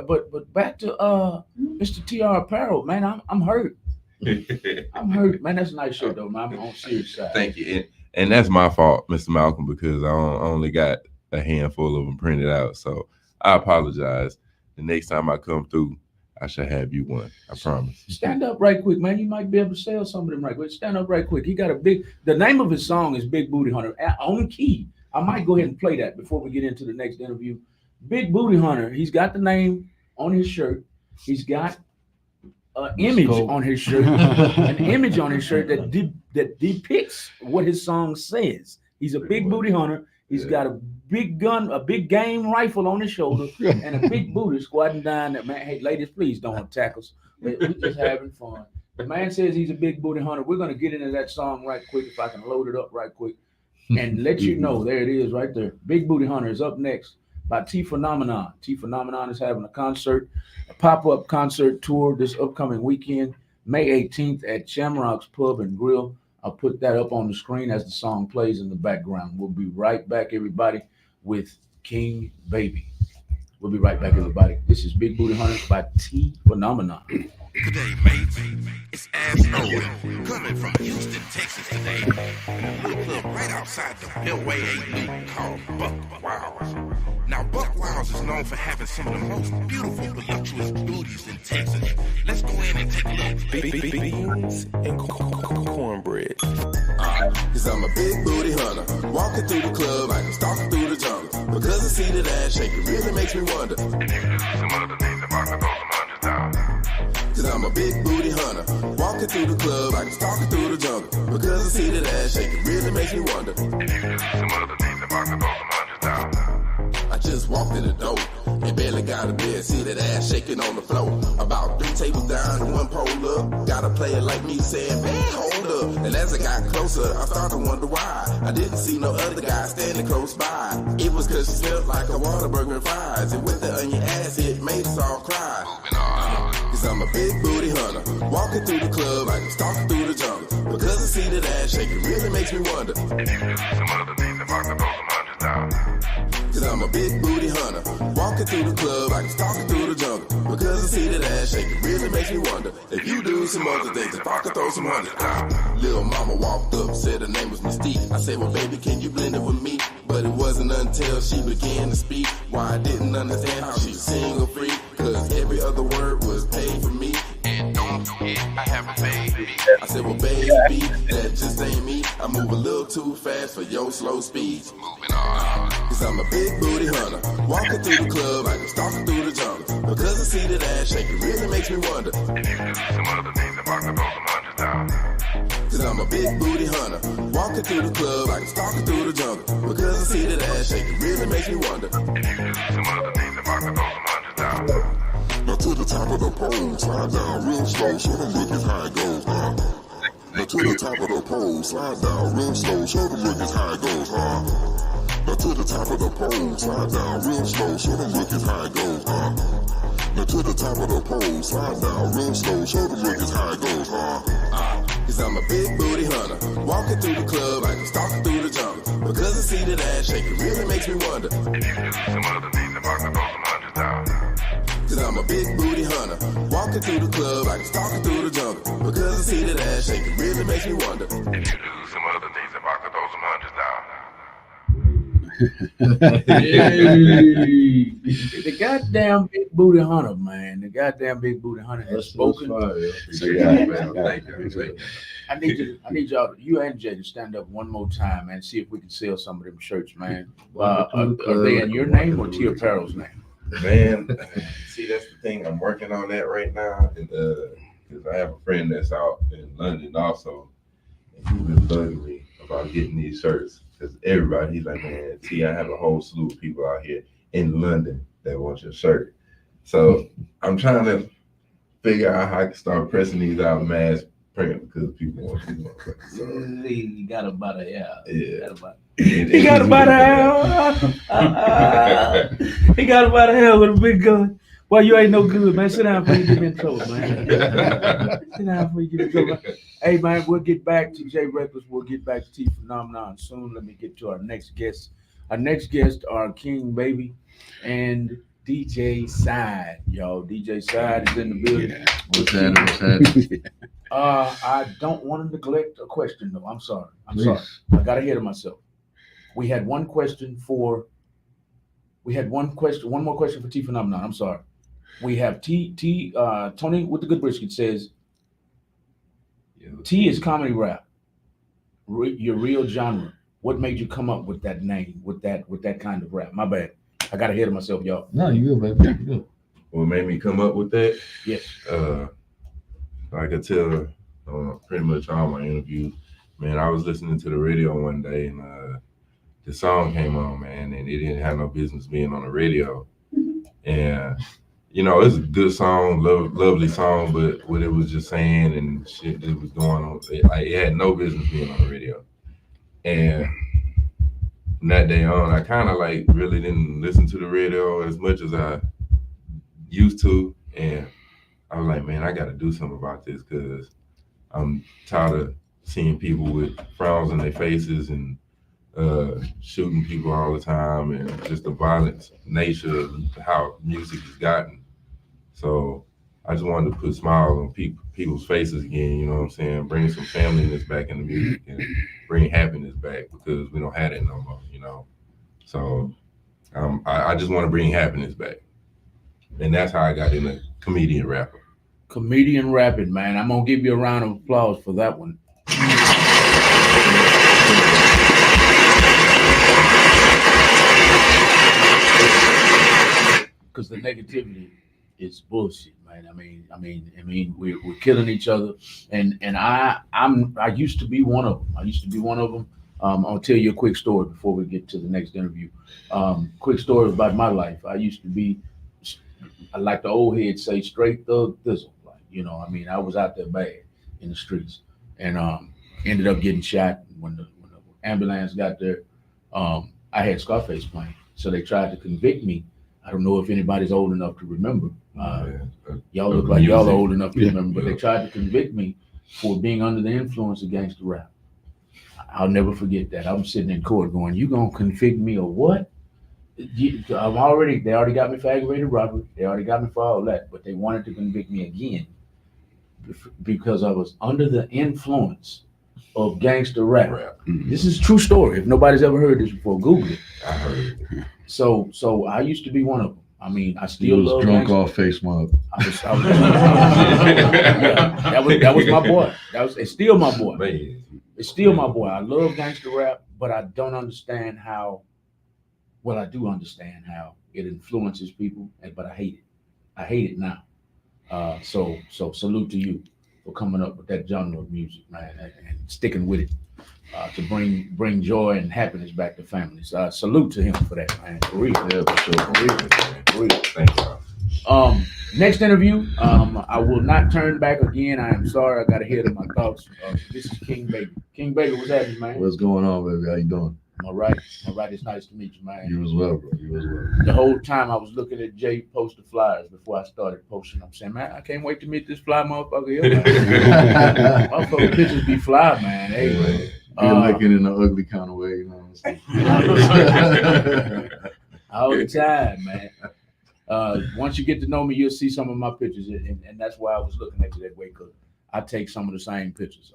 But back to Mr. TR Apparel, man. I'm hurt. I'm hurt, man. That's a nice shirt though, man. I'm on serious side. Thank you, and that's my fault, Mr. Malcolm, because I only got a handful of them printed out. So I apologize. The next time I come through, I shall have you one. I promise. Stand up right quick, man. You might be able to sell some of them right quick. Stand up right quick. He got the name of his song is Big Booty Hunter. On key. I might go ahead and play that before we get into the next interview. Big Booty Hunter. He's got the name on his shirt. He's got an image on his shirt. An image on his shirt that depicts what his song says. He's a big booty hunter. He's got a big gun, a big game rifle on his shoulder, and a big booty squatting down there. Man, hey, ladies, please don't attack us. We're just having fun. The man says he's a big booty hunter. We're going to get into that song right quick, if I can load it up right quick, and let you know. There it is right there. Big Booty Hunter is up next by T Phenomenon. T Phenomenon is having a concert, a pop-up concert tour this upcoming weekend, May 18th at Shamrocks Pub and Grill. I'll put that up on the screen as the song plays in the background. We'll be right back, everybody, with King Baby. We'll be right back, everybody. This is Big Booty Hunter by T Phenomenon. Good day, mates. It's Ass Owen coming from Houston, Texas today. A little club right outside the Beltway 8 called Buck Wiles. Now, Buck Wiles is known for having some of the most beautiful, voluptuous booties in Texas. Let's go in and take a look. Beans and cornbread. Cause I'm a big booty hunter, walking through the club like I'm stalking through the jungle. Because I see that ass shake, it really makes me wonder. Some other things that might go some $100,000. Cause I'm a big booty hunter, walking through the club like I'm stalking through the jungle. Because I see that ass shake, it really makes me wonder. Some other things that might go some $100,000. I just walked in the door and barely got a bed. See that ass shaking on the floor. About 3 tables down and 1 pole up. Got a player like me saying, man, hold up. And as I got closer, I started to wonder why I didn't see no other guy standing close by. It was cause she smelled like a Whataburger and fries. And with the onion ass, it made us all cry. Cause I'm a big booty hunter, walking through the club like I'm stalking through the jungle. Because I see that ass shake, it really makes me wonder. Some other things that might go some $100,000. Cause I'm a big booty hunter, walking through the club like I'm stalking through the jungle. Because I see that ass shake, it really makes me wonder if you do some other things, if I could throw some hundreds down. Little mama walked up, said her name was Mystique. I said, well, baby, can you blend it with me? But it wasn't until she began to speak why I didn't understand how she sing or free. Cause every other word was paid for me. And don't forget, I have a baby. I said, well, baby, that just ain't me. I move a little too fast for your slow speeds. Moving on. Cause I'm a big booty hunter. Walking through the club, I can stalking through the jungle. Because I see that ass shaking really makes me wonder if you could do some other things if I could throw some hundreds down. Cause I'm a big booty hunter. Walking through the club, I can stalking through the jungle. Because I see that ass shaking really makes me wonder if you could do some other things if I could throw some hundreds down. Now to the top of the pole, slide down real slow, show them look how it goes, Now to the top of the pole, slide down real slow, show them look how it goes, Now to the top of the pole, slide down real slow, show them look how it goes, Now to the top of the pole, slide down real slow, show them look how it goes, Cause I'm a big booty hunter, walking through the club like I'm stalking through the jungle. Because I see that ass shaking really makes me wonder if you could do some other things if I could throw some hundreds down. Cause I'm a big booty hunter, walking through the club like I'm stalking through the jungle. Because I see that ass shaking really makes me wonder if you could do some other things if I could throw some hundreds down. The goddamn big booty hunter, man. The goddamn big booty hunter has spoken. I need y'all, you and Jay, to stand up one more time and see if we can sell some of them shirts, man. Are they in your name or Tia Apparel's name? Man, see, that's the thing. I'm working on that right now. Because I have a friend that's out in London also. And he's been bugging me about getting these shirts. Because everybody, he's like, man, T, I have a whole slew of people out here in London that want your shirt. So I'm trying to figure out how I can start pressing these out mass print because people want these. So, he got about a yeah. He got about a hell. He got about a hell with a big gun. Well, you ain't no good, man. Sit down before you get in trouble, man. Sit down before you get in trouble. Hey, man, we'll get back to Jay Reckless. We'll get back to T Phenomenon soon. Let me get to our next guest. Our next guest are King Baby and DJ CYDE, y'all. DJ CYDE is in the building. Yeah. What's happening? I don't want to neglect a question, though. I'm sorry. Please. I got ahead of myself. We had one more question for T Phenomenon. I'm sorry. We have Tony with the Good Brisket says, T is comedy rap, your real genre. What made you come up with that name, with that kind of rap? My bad. I got ahead of myself, y'all. No, you good, baby. You good. What made me come up with that? Yes. I could tell pretty much all my interviews. Man, I was listening to the radio one day and the song came on, man, and it didn't have no business being on the radio. And you know, it's a good song, lovely song, but what it was just saying and shit that was going on, it had no business being on the radio. And from that day on, I kind of like really didn't listen to the radio as much as I used to. And I was like, man, I got to do something about this because I'm tired of seeing people with frowns on their faces and shooting people all the time and just the violent nature of how music has gotten. So I just wanted to put smiles on people's faces again, you know what I'm saying? Bring some familyness back in the music and bring happiness back because we don't have it no more, you know? So I just want to bring happiness back. And that's how I got into comedian rapper. Comedian rapping, man. I'm going to give you a round of applause for that one. Because the negativity is bullshit, man. I mean, we're killing each other, and I used to be one of them. I'll tell you a quick story before we get to the next interview. Quick story about my life. I used to be, like the old heads say, straight thug thistle. Like, you know, I mean, I was out there bad in the streets, and ended up getting shot when the ambulance got there. I had Scarface playing, so they tried to convict me. I don't know if anybody's old enough to remember. Y'all look like y'all are old enough to remember, but they tried to convict me for being under the influence of gangster rap. I'll never forget that. I'm sitting in court going, you gonna convict me or what? They already got me for aggravated robbery. They already got me for all that, but they wanted to convict me again because I was under the influence of gangster rap. This is a true story. If nobody's ever heard this before, Google it. I heard it. So I used to be one of them. I mean, I He still was love drunk gangster. off face mob. That was my boy. It's still my boy. Man. It's still my boy. I love gangster rap, but I don't understand how. Well, I do understand how it influences people, but I hate it. I hate it now. So salute to you for coming up with that genre of music, man, and sticking with it to bring joy and happiness back to families. Salute to him for that, man. For real. Yeah, for sure. For real. Thank y'all. Next interview, I will not turn back again. I am sorry, I got ahead of my thoughts. This is King Baby. King Baby, what's happening, man? What's going on, baby? How you doing? All right. It's nice to meet you, man. You as well, bro. You as well. The whole time I was looking at Jay post the flyers before I started posting. I'm saying, man, I can't wait to meet this fly motherfucker here, man. Motherfucker pictures be fly, man. Hey, You're looking in an ugly kind of way, you know what I'm saying? all the time, man. Once you get to know me, you'll see some of my pictures, and that's why I was looking at you that way, because I take some of the same pictures.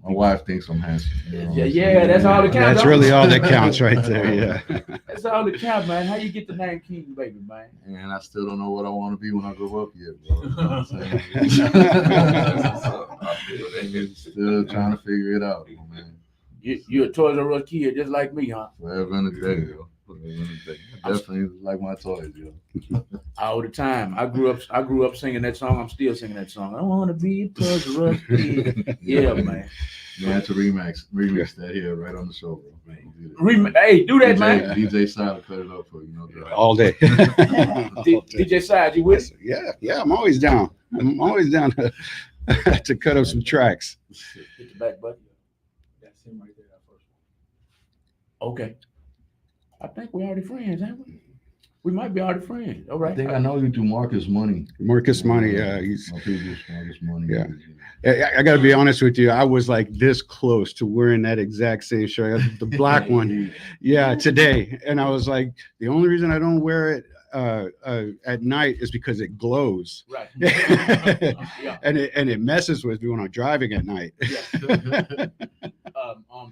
My wife thinks I'm handsome. You know what I'm Yeah, saying? that's all that counts. That's really all that counts right there. Yeah. That's all that counts, man. How you get the name King Baby, man? And I still don't know what I want to be when I grow up yet, bro. You know what I'm saying? Still trying to figure it out, man. You're a Toys R Us kid just like me, huh? Forever and a day, yo. Forever and a day. I definitely like my toys, yo. All the time. I grew up singing that song. I'm still singing that song. I want to be a Toys R Us kid. Yeah, man. You had to remix that here right on the show, bro. Man, Hey, do that, man. DJ Side cut it up for you, know. All day. DJ Side, you with it? Yeah, I'm always down. I'm always down to cut up some tracks. Hit the back button. That's him right there, that first Okay. I think we're already friends, ain't we? We might be already friends. All right. I think I know you through Marcus Money. Marcus Money, yeah, he's. My previous Marcus Money. Yeah. I got to be honest with you. I was like this close to wearing that exact same shirt, the black one. Yeah, today. And I was like, the only reason I don't wear it at night is because it glows. Right. And it messes with me when I'm driving at night. Yeah.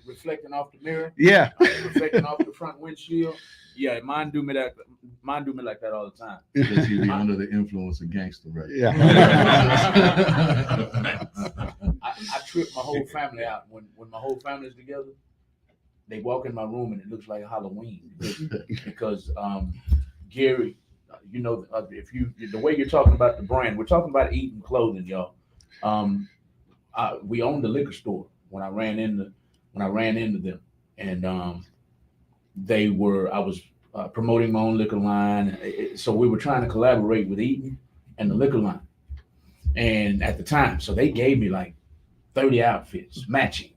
Reflecting off the mirror. Yeah. Reflecting off the front windshield. Yeah, mine do me like that all the time. Because he be under the influence of gangster, right? Yeah. I trip my whole family out when my whole family is together. They walk in my room and it looks like Halloween because Gary, you know, if you the way you're talking about the brand, we're talking about eating clothing, y'all. We owned the liquor store when I ran into them, and I was promoting my own liquor line, so we were trying to collaborate with Eaton and the liquor line, and at the time, so they gave me like 30 outfits matching.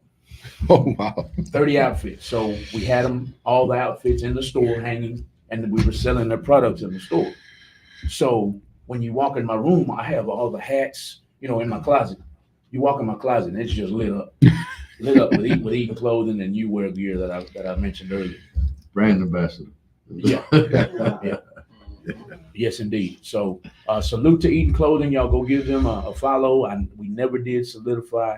Oh wow. 30 outfits. So we had all the outfits in the store hanging, and we were selling their products in the store. So when you walk in my room, I have all the hats, in my closet. You walk in my closet and it's just lit up with Eaton clothing and you wear gear that I mentioned earlier. Brand ambassador. Yeah. Yes, indeed. So salute to Eaton Clothing. Y'all go give them a follow. We never did solidify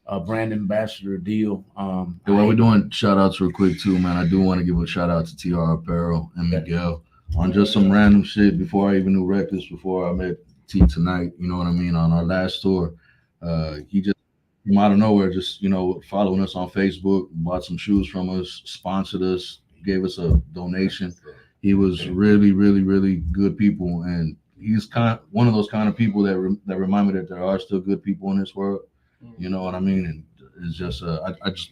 a brand ambassador deal. While we're doing shout outs real quick too, man, I do want to give a shout out to TR Apparel and Miguel on just some random shit before I even knew Reckless, before I met T tonight, you know what I mean, on our last tour. He just from out of nowhere, just following us on Facebook, bought some shoes from us, sponsored us, gave us a donation. He was really, really, really good people, and he's one of those kind of people that remind me that there are still good people in this world. You know what I mean? And it's just,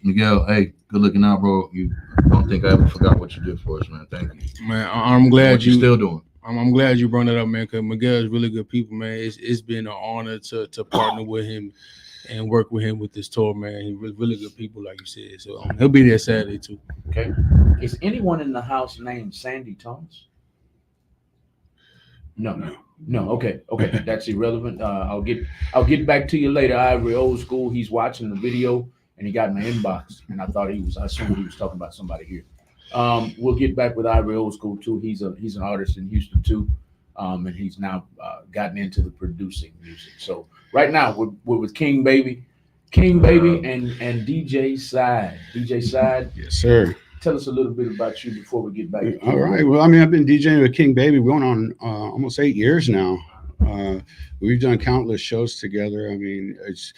Miguel, hey, good looking out, bro. I don't think I ever forgot what you did for us, man. Thank you. Man, I'm glad you're still doing. I'm glad you brought that up, man, because Miguel is really good people, man. It's been an honor to partner with him and work with him with this tour, man. He's really good people, like you said. So he'll be there Saturday too. Okay. Is anyone in the house named Sandy Thomas? No. Okay. That's irrelevant. I'll get back to you later. Ivory Old School. He's watching the video and he got in my inbox, and I assumed he was talking about somebody here. We'll get back with Ivory Old School too. He's an artist in Houston too, and he's now gotten into the producing music. So right now we're with King Baby and DJ CYDE. DJ CYDE, Yes, sir. tell us a little bit about you before we get back to All right. Well, I mean, I've been DJing with King Baby going on almost 8 years now. We've done countless shows together. I mean, it's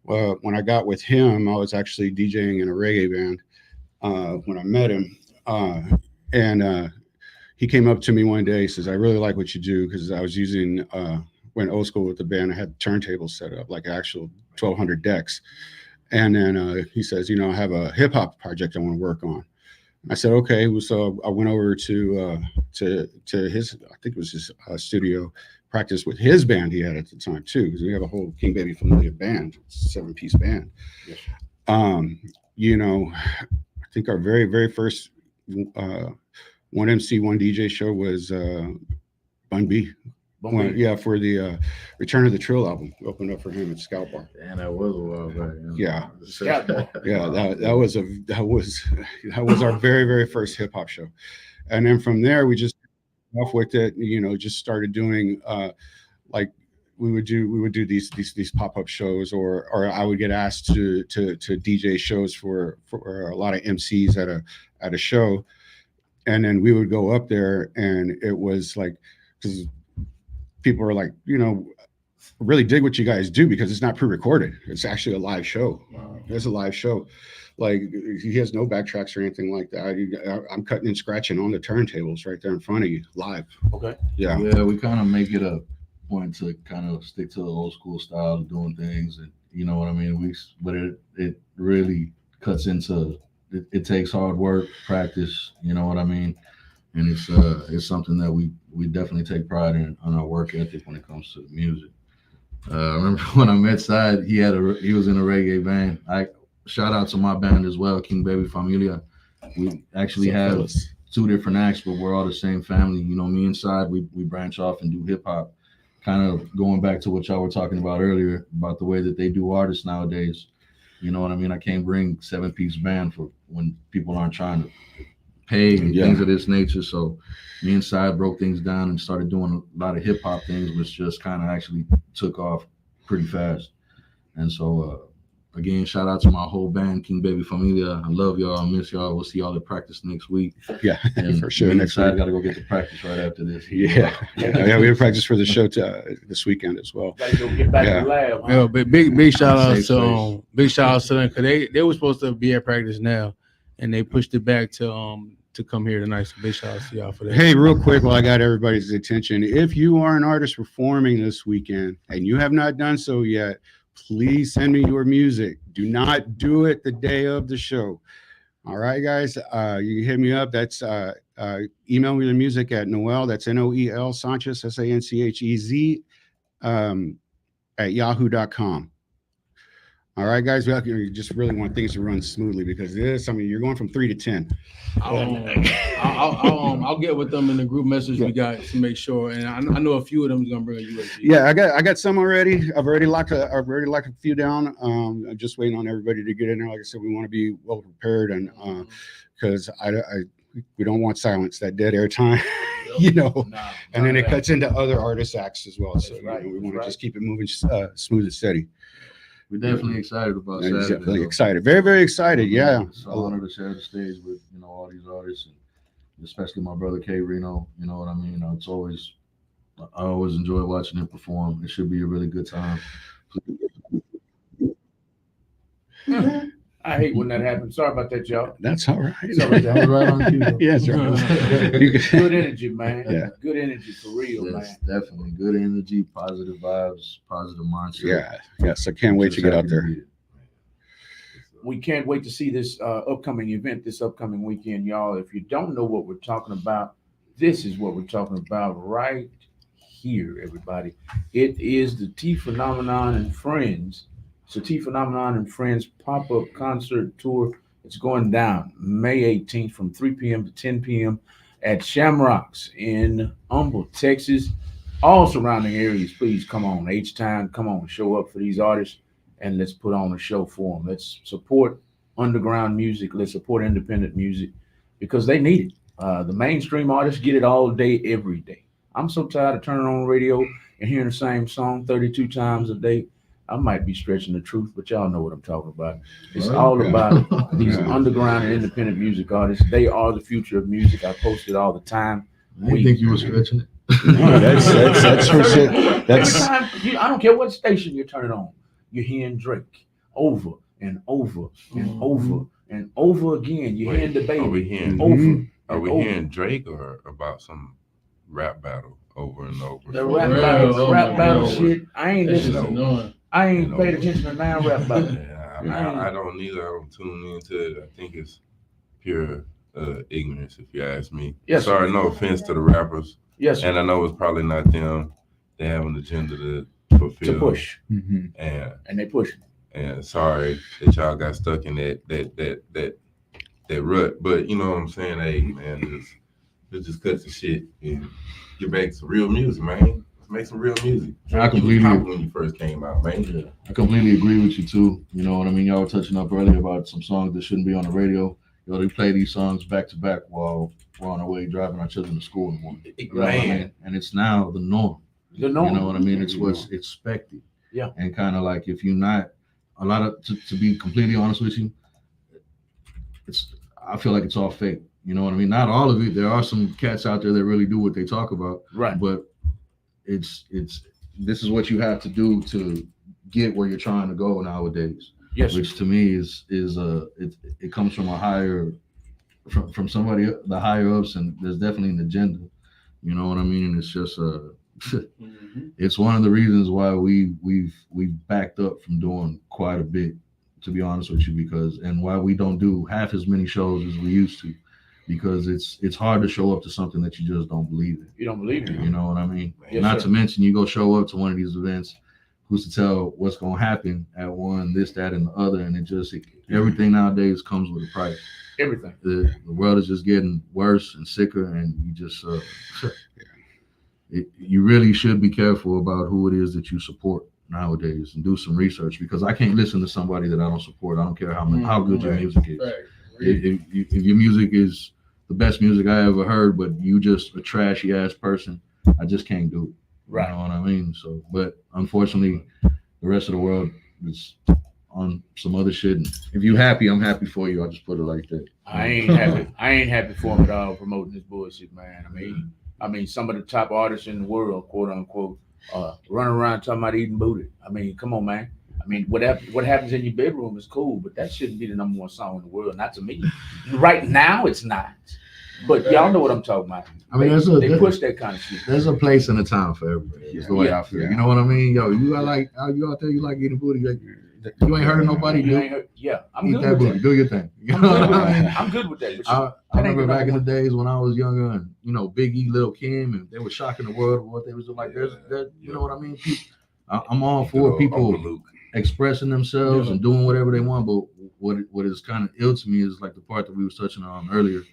when I got with him, I was actually DJing in a reggae band when I met him. And he came up to me one day, says, I really like what you do, because I was using, went old school with the band. I had turntables set up, like actual 1,200 decks. And then he says, you know, I have a hip hop project I want to work on. I said, okay. So I went over to his, I think it was his studio, practice with his band he had at the time too, because we have a whole King Baby Familia band, 7-piece band. Yes. You know, I think our very, very first one MC, one DJ show was Bun B. Yeah, for the Return of the Trill album. We opened up for him at Scout Bar. And that was a while back. Yeah. Scout Bar. Yeah, that was our very, very first hip hop show. And then from there we just off with it, you know, just started doing like we would do these pop-up shows, or I would get asked to DJ shows for a lot of MCs at a show. And then we would go up there, and it was like, because people are like, you know, really dig what you guys do, because it's not pre-recorded. It's actually a live show. It's a live show. Like, he has no backtracks or anything like that. I'm cutting and scratching on the turntables right there in front of you live. Okay. Yeah. Yeah, we kind of make it a point to kind of stick to the old school style of doing things, and you know what I mean. But it really cuts into it takes hard work, practice. You know what I mean. And it's something that we definitely take pride in on our work ethic when it comes to the music. I remember when I met CYDE, he was in a reggae band. I shout out to my band as well, King Baby Familia. We actually have 2 different acts, but we're all the same family. You know, me and CYDE, we branch off and do hip hop. Kind of going back to what y'all were talking about earlier about the way that they do artists nowadays. You know what I mean? I can't bring 7-piece band for when people aren't trying to pay and things of this nature. So me and CYDE broke things down and started doing a lot of hip hop things, which just kind of actually took off pretty fast. And so again, shout out to my whole band, King Baby Familia. I love y'all. I miss y'all. We'll see y'all at practice next week. Yeah, and for sure. Next week, got to go get to practice right after this. Yeah, we have practice for the show this weekend as well. Gotta go get back to the lab. Yeah, but big shout out to them because they were supposed to be at practice now, and they pushed it back to come here tonight. So big shout out to y'all for that. Hey, real quick, while I got everybody's attention, if you are an artist performing this weekend and you have not done so yet, please send me your music. Do not do it the day of the show. All right, guys. You can hit me up. That's email me the music at Noel. That's Noel Sanchez, Sanchez, at yahoo.com. All right, guys. We just really want things to run smoothly, because you're going from 3 to 10. I'll get with them in the group message we got to make sure, and I know a few of them is gonna bring a USB. Yeah, I got some already. I've already locked a few down. I'm just waiting on everybody to get in there. Like I said, we want to be well prepared, and because we don't want silence, that dead air time, you know. And then it cuts into other artists' acts as well. So we want to just keep it moving smooth and steady. We're definitely excited about Saturday. Definitely excited. Very, very excited. Yeah. It's an honor to share the stage with, you know, all these artists, and especially my brother K Reno. You know what I mean? I always enjoy watching him perform. It should be a really good time. I hate when that happens. Sorry about that, y'all. That's all right. That was right on cue. Yes, sir. Good energy, man. Yeah. Good energy for real, Yes, man. definitely good energy, positive vibes, positive mindset. Yeah. Yes. I can't wait to get out there. We can't wait to see this upcoming event this upcoming weekend, y'all. If you don't know what we're talking about, this is what we're talking about right here, everybody. It is the T Phenomenon and Friends. So T Phenomenon and Friends pop-up concert tour. It's going down May 18th from 3 p.m. to 10 p.m. at Shamrocks in Humble, Texas. All surrounding areas, please come on. H-Town, come on, show up for these artists, and let's put on a show for them. Let's support underground music. Let's support independent music, because they need it. The mainstream artists get it all day, every day. I'm so tired of turning on the radio and hearing the same song 32 times a day. I might be stretching the truth, but y'all know what I'm talking about. It's all about these underground and independent music artists. They are the future of music. I post it all the time. I didn't think you were stretching it. No, that's for sure. Every That's time, I don't care what station you turn it on, you're hearing Drake over and over and over and over again. You're hearing the Are we baby hearing? over. Are we over. hearing Drake or about some rap battle over and over? The rap battle God. shit. I ain't That shit's listening. annoying. I ain't paid attention to nine rap battle. I don't either. I don't tune into it. I think it's pure ignorance, if you ask me. Yes, Sorry, sir. no offense to the rappers. Yes, And I know it's probably not them. They have an agenda to fulfill. to push, And they push. and sorry that y'all got stuck in that rut. But you know what I'm saying? Hey, man, let's just cut the shit and get back to real music, man. Let's make some real music. I completely- You was when you first came out, man. I completely agree with you too. You know what I mean? Y'all were touching up earlier about some songs that shouldn't be on the radio. You know, they play these songs back to back while we're on our way driving our children to school in the morning. You know what I Man. mean? And it's now the norm. The You norm. know what I mean? It's what's expected. Yeah. And kind of like if you're not a lot of to be completely honest with you, I feel like it's all fake. You know what I mean? Not all of it. There are some cats out there that really do what they talk about, Right. but it's this is what you have to do to get where you're trying to go nowadays. Yes. Which to me is it comes from a higher from somebody, the higher ups, and there's definitely an agenda. You know what I mean? And it's just it's one of the reasons why we've backed up from doing quite a bit, to be honest with you, because and why we don't do half as many shows as we used to, because it's hard to show up to something that you just don't believe in. You don't believe me. You know what I mean? Yes, Not sir. to mention you go show up to one of these events, who's to tell what's going to happen at one, this, that, and the other, and everything nowadays comes with a price. Everything. The world is just getting worse and sicker, and you just you really should be careful about who it is that you support nowadays, and do some research, because I can't listen to somebody that I don't support. I don't care how good your music is. If your music is the best music I ever heard, but you just a trashy ass person, I just can't do it. Right. You know what I mean? So, but unfortunately, the rest of the world is on some other shit. And if you happy, I'm happy for you. I'll just put it like that. I ain't happy. I ain't happy for him at all promoting this bullshit, man. I mean, some of the top artists in the world, quote unquote, running around talking about eating booty. I mean, come on, man. I mean, what happens in your bedroom is cool, but that shouldn't be the number one song in the world. Not to me. Right now, it's not. But y'all know what I'm talking about. I mean, they push that kind of shit. There's a place and a time for everybody. Is the way I feel. You know what I mean? Yo, you out there, you like eating booty. You ain't hurting nobody. I'm eat good that with booty. that. Do your thing. You I'm know good what with I mean? that. I'm good with that. I remember back in the days when I was younger, and Big E, Lil Kim, and they were shocking the world with what they was doing. Like, you know what I mean? I'm all for people expressing themselves and doing whatever they want. But what is kind of ill to me is like the part that we was touching on earlier,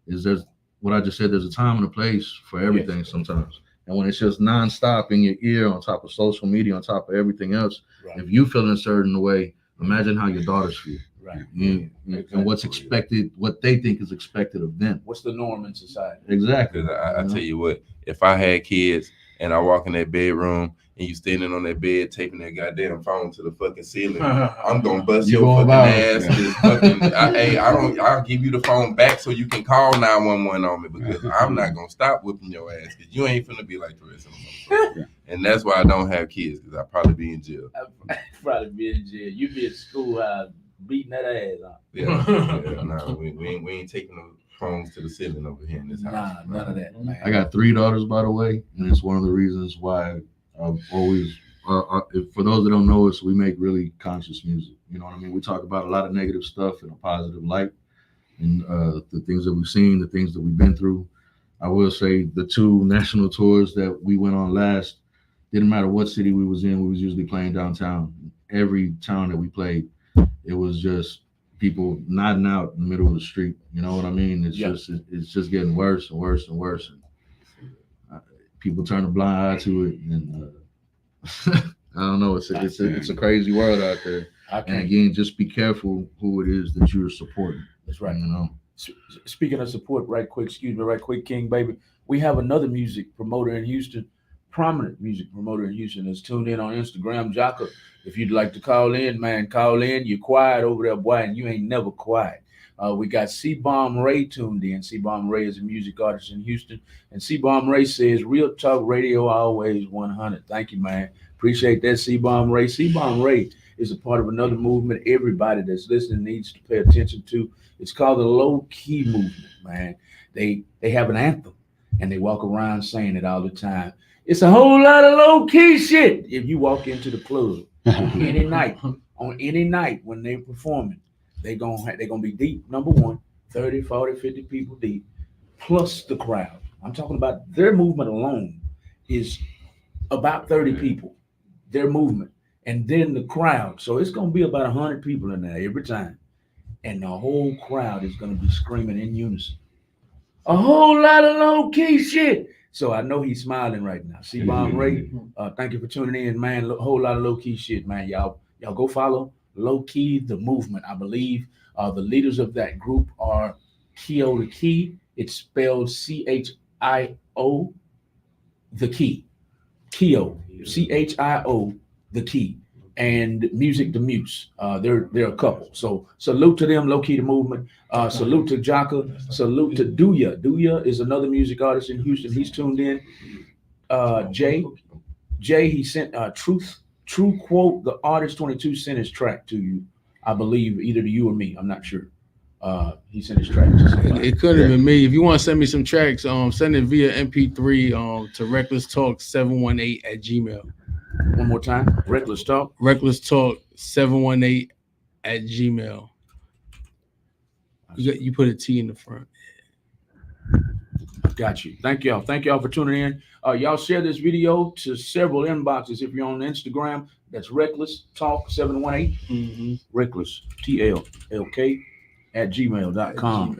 is there's what I just said. There's a time and a place for everything sometimes. And when it's just nonstop in your ear, on top of social media, on top of everything else, if you feel in a certain way, imagine how your daughters feel. Right. And what's expected, what they think is expected of them. What's the norm in society? Exactly. I tell you what, if I had kids and I walk in that bedroom and you standing on that bed taping that goddamn phone to the fucking ceiling, I'm gonna bust your fucking ass. I'll give you the phone back so you can call 911 on me, because I'm not gonna stop whipping your ass, because you ain't finna be like the rest of them. And that's why I don't have kids, because I'd probably be in jail. I'd probably be in jail. You'd be at schoolhouse beating that ass on. No, we ain't taking the phones to the ceiling over here in this house. Nah, none of that, man. I got 3 daughters, by the way, and it's one of the reasons why I've always, for those that don't know us, we make really conscious music. You know what I mean? We talk about a lot of negative stuff in a positive light, and the things that we've seen, the things that we've been through. I will say the 2 national tours that we went on last, didn't matter what city we was in, we was usually playing downtown. Every town that we played, it was just people nodding out in the middle of the street. You know what I mean? It's just getting worse and worse and worse. And people turn a blind eye to it, and I don't know. It's a crazy world out there. And again, just be careful who it is that you're supporting. That's right. You know. Speaking of support, right quick, King baby, we have another music promoter in Houston, prominent music promoter in Houston that's tuned in on Instagram. Jocka, if you'd like to call in, man, call in. You're quiet over there, boy, and you ain't never quiet. We got C-Bomb Ray tuned in. C-Bomb Ray is a music artist in Houston. And C-Bomb Ray says, Real Talk Radio always 100. Thank you, man. Appreciate that, C-Bomb Ray. C-Bomb Ray is a part of another movement everybody that's listening needs to pay attention to. It's called the Low Key Movement, man. They have an anthem, and they walk around saying it all the time. It's a whole lot of low key shit. If you walk into the club any night, on any night when they're performing, they're gonna be deep. Number one, 30, 40, 50 people deep, plus the crowd. I'm talking about their movement alone is about 30 people, their movement, and then the crowd. So it's gonna be about 100 people in there every time, and the whole crowd is gonna be screaming in unison. A whole lot of low key shit. So I know he's smiling right now. C-Bomb Ray, thank you for tuning in, man. A whole lot of low key shit, man. Y'all go follow Low Key the Movement. I believe the leaders of that group are Keo the Key. It's spelled CHIO the Key. Keo, CHIO the Key, and Music the Muse. They're a couple. So salute to them, Low Key the Movement. Salute to Jocka. Salute to Duya. Duya is another music artist in Houston. He's tuned in. Jay, he sent True Quote, the artist 22 sent his track to you. I believe either to you or me. I'm not sure. He sent his track to somebody. It couldn't have been me. If you want to send me some tracks, send it via MP3 to recklesstalk718@gmail. One more time. Reckless Talk. recklesstalk718@gmail. You put a T in the front. Got you. Thank y'all. Thank y'all for tuning in. Y'all share this video to several inboxes. If you're on Instagram, that's Reckless Talk 718. Mm-hmm. Reckless TLK@gmail.com.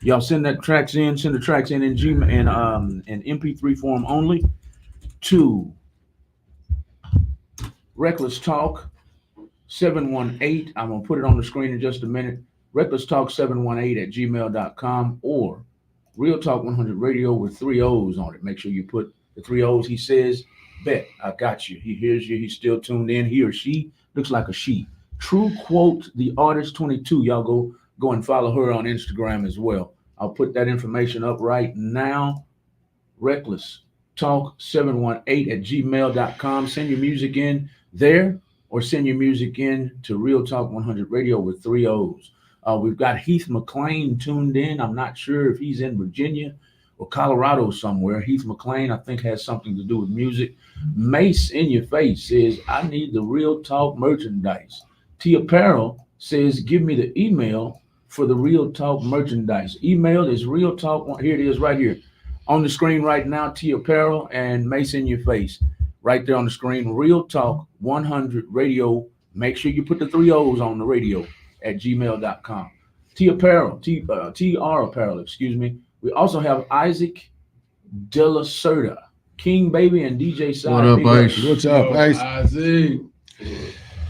Y'all send the tracks in Gmail and MP3 form only to Reckless Talk 718. I'm gonna put it on the screen in just a minute. Reckless Talk 718@gmail.com or Real Talk 100 Radio with 3 O's on it. Make sure you put the 3 O's. He says, bet, I got you. He hears you. He's still tuned in. He or she looks like a she. True Quote, the artist 22. Y'all go and follow her on Instagram as well. I'll put that information up right now. Reckless Talk 718@gmail.com. Send your music in there or send your music in to Real Talk 100 Radio with 3 O's. We've got Heath McLean tuned in. I'm not sure if he's in Virginia or Colorado somewhere. Heath McLean, I think, has something to do with music. Mace in Your Face says, I need the Real Talk merchandise. T Apparel says, give me the email for the Real Talk merchandise. Email is Real Talk. Here it is right here on the screen right now. T Apparel and Mace in Your Face right there on the screen. Real Talk 100 Radio. Make sure you put the 3 O's on the radio @gmail.com. TR Apparel, excuse me. We also have Isaac De La Cerda, King Baby, and DJ Side. What up, Ice? What's up, Ice? Isaac.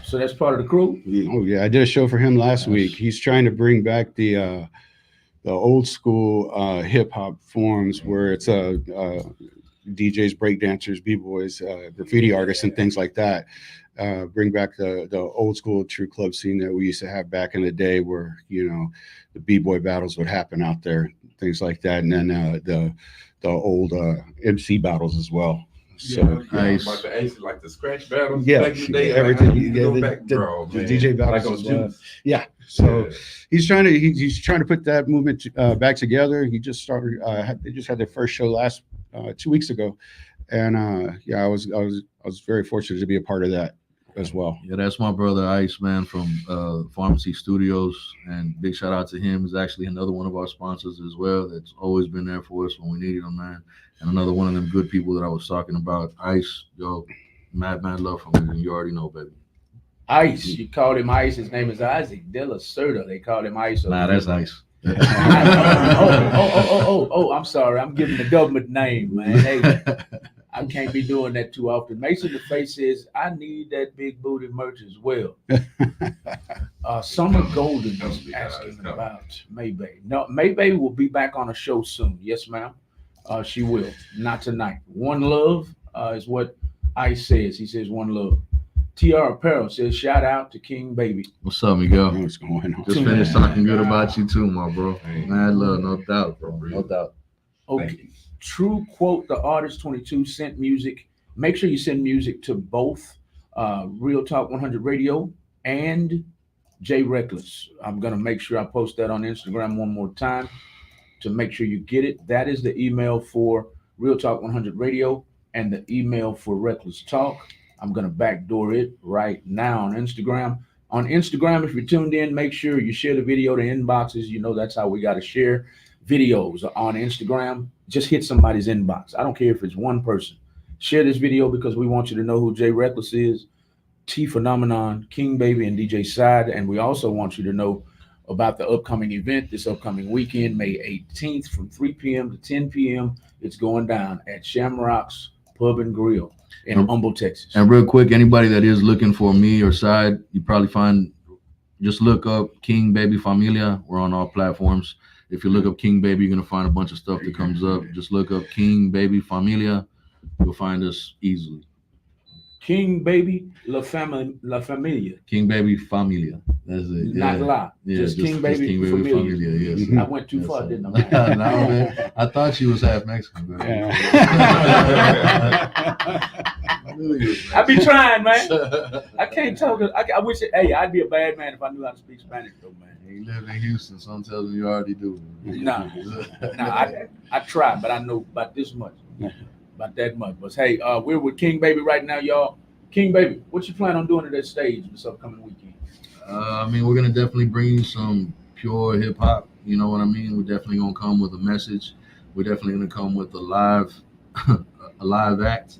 So that's part of the crew. Oh yeah, I did a show for him last week. He's trying to bring back the old school hip hop forms where it's DJs, breakdancers, b-boys, graffiti artists, and things like that. Bring back the old school true club scene that we used to have back in the day, where the b-boy battles would happen out there, things like that, and then the old MC battles as well. So nice. About the ace, like the scratch battles. Yeah, back in the day, everything. Like The DJ battles like as well. Yeah. So he's trying to put that movement back together. He just started. They just had their first show 2 weeks ago, and I was very fortunate to be a part of that as well. Yeah, that's my brother Ice, man, from Pharmacy Studios, and big shout out to him. He's actually another one of our sponsors as well. That's always been there for us when we needed him, man. And another one of them good people that I was talking about. Ice, yo, mad love from him, and you already know, baby. Ice, you called him Ice. His name is Isaac De La Cerda. They called him Ice. Nah, that's Ice. I'm sorry. I'm giving the government name, man. Hey, I can't be doing that too often. Mason the Face says, I need that big booty merch as well. Summer Golden is asking about Maybay. No, Maybay will be back on a show soon. Yes, ma'am. She will. Not tonight. One Love is what Ice says. He says One Love. TR Apparel says shout out to King Baby. What's up, Miguel? What's going on? Just finished talking good about you too, my bro. Mad love, no doubt, bro. No doubt. Okay. THRU quote the artist 22 sent music. Make sure you send music to both Real Talk 100 Radio and Jay Reckless. I'm gonna make sure I post that on Instagram one more time to make sure you get it. That is the email for Real Talk 100 Radio and the email for Reckless Talk. I'm gonna backdoor it right now on Instagram. On Instagram, if you're tuned in, make sure you share the video to inboxes. You know that's how we gotta share videos on Instagram. Just hit somebody's inbox. I don't care if it's one person. Share this video because we want you to know who Jay Reckless is, T Phenomenon, King Baby, and DJ CYDE. And we also want you to know about the upcoming event this upcoming weekend, May 18th from 3 p.m. to 10 p.m. It's going down at Shamrocks Pub and Grill in Humble, Texas. And real quick, anybody that is looking for me or CYDE, you probably just look up King Baby Familia. We're on all platforms. If you look up King Baby, you're going to find a bunch of stuff that comes up. Just look up King Baby Familia. You'll find us easily. King Baby La Familia. King Baby Familia. That's it. Not La. Yeah, just King Baby King Familia. Familia. Yes. I went too far, didn't I? No, man. I thought she was half Mexican, bro. Yeah. I be trying, man. I can't talk. I wish. I'd be a bad man if I knew how to speak Spanish, though, man. You live in Houston, so I'm telling you already do. Nah, I try, but I know about this much, about that much. But hey, we're with King Baby right now, y'all. King Baby, what you plan on doing at that stage this upcoming weekend? I mean, we're gonna definitely bring you some pure hip hop. You know what I mean? We're definitely gonna come with a message. We're definitely gonna come with a live act.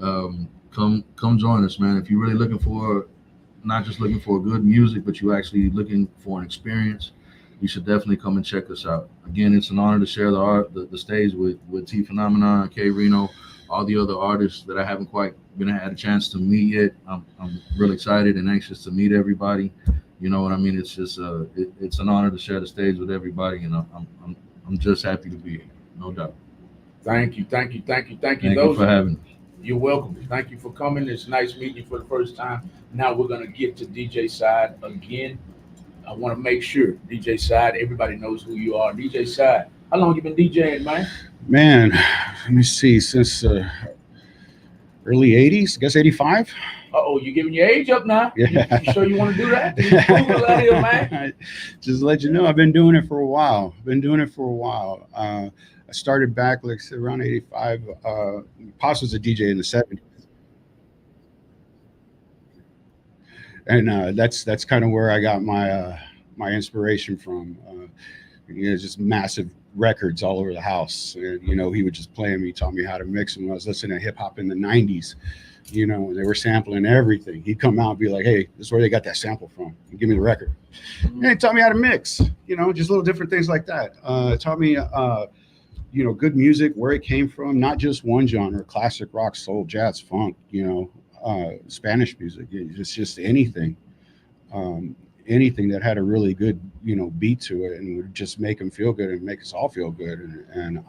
Come join us, man. If you're really looking for, not just looking for good music, but you're actually looking for an experience, you should definitely come and check us out. Again, it's an honor to share the stage with T Phenomenon, K Reno, all the other artists that I haven't quite had a chance to meet yet. I'm really excited and anxious to meet everybody. You know what I mean? It's just it's an honor to share the stage with everybody, and I'm just happy to be here, no doubt. Thank you. Thank you for having me. You're welcome. Thank you for coming. It's nice meeting you for the first time. Now we're going to get to DJ CYDE again. I want to make sure, DJ CYDE, everybody knows who you are. DJ CYDE, how long you been DJing, man? Man, let me see, since early 80s, I guess 85. Uh-oh, you giving your age up now? Yeah. You sure you want to do that? You Google out here, man. Just to let you know, I've been doing it for a while. I started back like around 85. Pops was a DJ in the 70s. And that's kind of where I got my inspiration from. Just massive records all over the house. And, he would just play them. He taught me how to mix them. I was listening to hip hop in the 90s, and they were sampling everything. He'd come out and be like, hey, this is where they got that sample from. And give me the record. And he taught me how to mix, just little different things like that. Taught me, good music, where it came from, not just one genre, classic rock, soul, jazz, funk, Spanish music. It's just anything. Anything that had a really good, beat to it and would just make them feel good and make us all feel good. And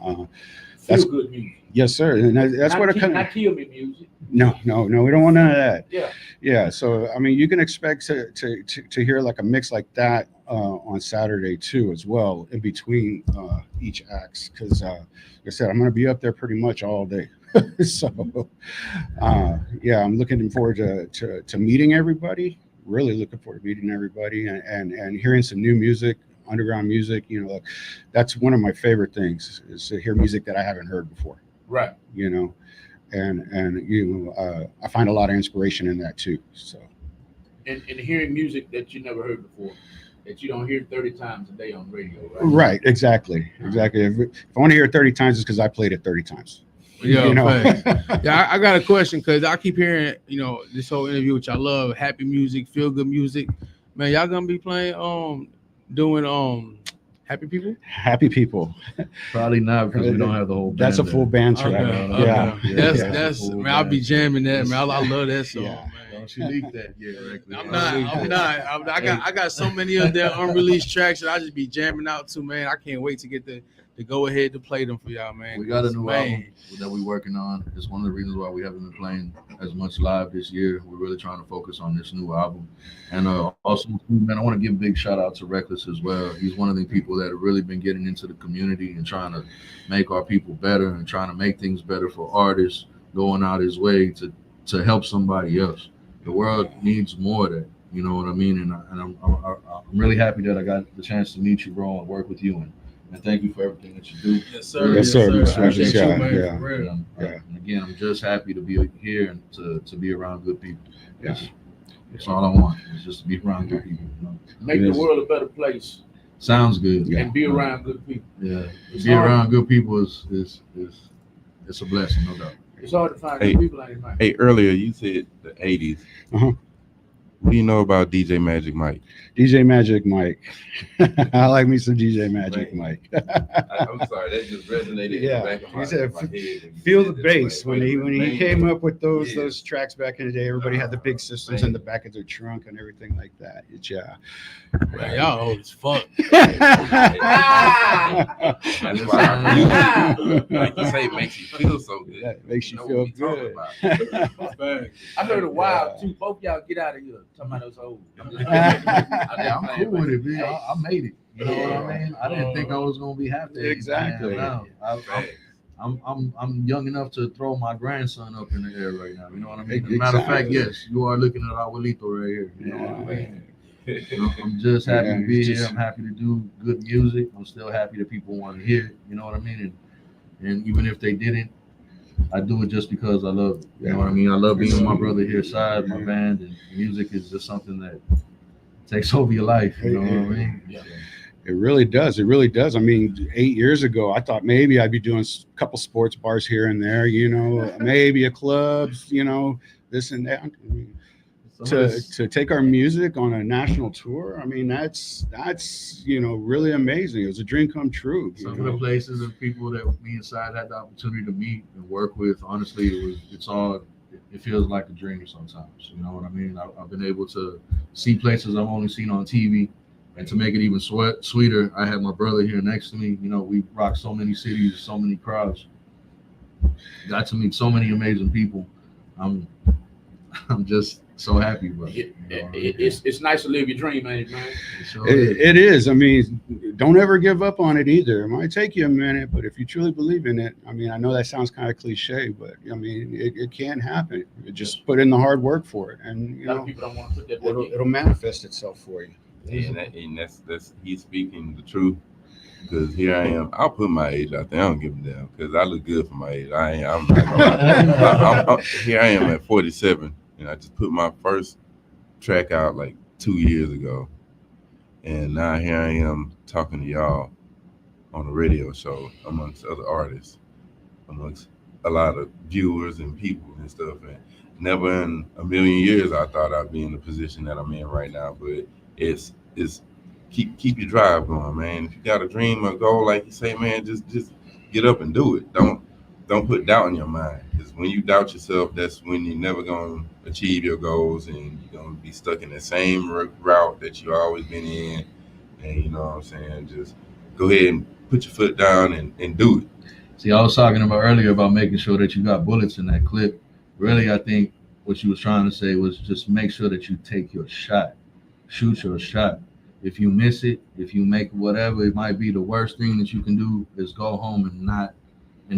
that's good music. Yes, sir. And that's what it kind of. Not kill me music. No, we don't want none of that. Yeah. Yeah. So I mean, you can expect to hear like a mix like that on Saturday too, as well, in between each acts, because like I said, I'm going to be up there pretty much all day. So I'm looking forward to meeting everybody. Really looking forward to meeting everybody and hearing some new music, underground music. That's one of my favorite things, is to hear music that I haven't heard before. Right. I find a lot of inspiration in that too. So. And hearing music that you never heard before, that you don't hear 30 times a day on radio, right? Right. Exactly. If I want to hear it 30 times, it's because I played it 30 times. Yeah, yeah. I got a question, because I keep hearing, this whole interview, which I love, happy music, feel good music. Man, y'all gonna be playing, doing Happy People? Happy People. Probably not because we don't have the whole band. That's a full band Okay, track. okay. Yeah. That's Full man, I'll be band. jamming that, man. I love that song, Yeah. man. Don't you leak that? Yeah, I'm not. I got so many of their unreleased tracks that I just be jamming out to, man. I can't wait to get the go ahead to play them for y'all, man. We got a new Man. album that we're working on. It's one of the reasons why we haven't been playing as much live this year. We're really trying to focus on this new album. And also, man, I want to give a big shout out to Reckless as well. He's one of the people that have really been getting into the community and trying to make our people better and trying to make things better for artists, going out his way to help somebody else. The world needs more of that. You know what I mean? And I'm really happy that I got the chance to meet you, bro, and work with you. And thank you for everything that you do. Yes, sir. Yes, sir. Yes, sir. Yes, Appreciate sir. you, man. Yeah. For real. And again, I'm just happy to be here and to be around good people. Yeah. That's all I want. Is just to be around good people. You know? Make the world a better place Sounds good. Yeah. and be around good people. Yeah. It's Be hard. around good people is it's a blessing, no doubt. It's hard to find Hey. good people out here, man. Hey, earlier you said the 80s. Uh-huh. What do you know about DJ Magic Mike? DJ Magic Mike. I like me some DJ Magic Man. Mike. I'm sorry, that just resonated Yeah. in the back of He my, said, my head. when you Feel said the that. bass. Like, When he man, came up with Yeah. those tracks back in the day, everybody had the big systems in the back of their trunk and everything like that. It's, yeah. Man, y'all old as fuck. That's why our music, like you say, makes you feel so good. That makes you know feel what we talking good. about. Man. I heard a while too. Both y'all get out of here. Talking about those old. I'm just Yeah, I'm playing, cool with man. it, man. I made it. You know what I mean? I didn't think I was gonna be half that. Exactly. I'm young enough to throw my grandson up in the air right now. You know what I mean? As a Exactly. matter of fact, yes, you are looking at Abuelito right here. You know what I mean? I'm just happy to be here. I'm happy to do good music. I'm still happy that people want to hear it. You know what I mean? And even if they didn't, I do it just because I love it. You know what I mean? I love being with my brother here side, my band, and music is just something that takes over your life. You know what I mean? Yeah. It really does. It really does. I mean, 8 years ago, I thought maybe I'd be doing a couple sports bars here and there, you know, maybe a club, you know, this and that. I mean, to take our music on a national tour, I mean, that's you know, really amazing. It was a dream come true. you Some know? of the places and people that me and Side had the opportunity to meet and work with, honestly, it feels like a dream sometimes. You know what I mean? I've been able to see places I've only seen on TV. And to make it even sweeter, I had my brother here next to me. You know, we rocked so many cities, so many crowds. Got to meet so many amazing people. I'm just so happy, bro. It's nice to live your dream, ain't it, man? It is. I mean, don't ever give up on it either. It might take you a minute, but if you truly believe in it, I mean, I know that sounds kind of cliche, but I mean, it can happen. You just put in the hard work for it, and you A lot know, of people don't want to put that work in. it'll manifest itself for you. And that's he's speaking the truth. Because here I am. I'll put my age out there. I don't give a damn. Because I look good for my age. I'm not gonna lie. Here I am at 47, and I just put my first track out like 2 years ago, and now here I am talking to y'all on a radio show amongst other artists, amongst a lot of viewers and people and stuff. And never in a million years I thought I'd be in the position that I'm in right now. But it's keep your drive going, man. If you got a dream or goal, like you say, man, just get up and do it. Don't put doubt in your mind. Because when you doubt yourself, that's when you're never gonna achieve your goals, and you're gonna be stuck in the same route that you always been in. And you know what I'm saying? Just go ahead and put your foot down and do it. See, I was talking about earlier about making sure that you got bullets in that clip. Really, I think what you was trying to say was just make sure that you take your shot. Shoot your shot. If you miss it, if you make whatever it might be, the worst thing that you can do is go home and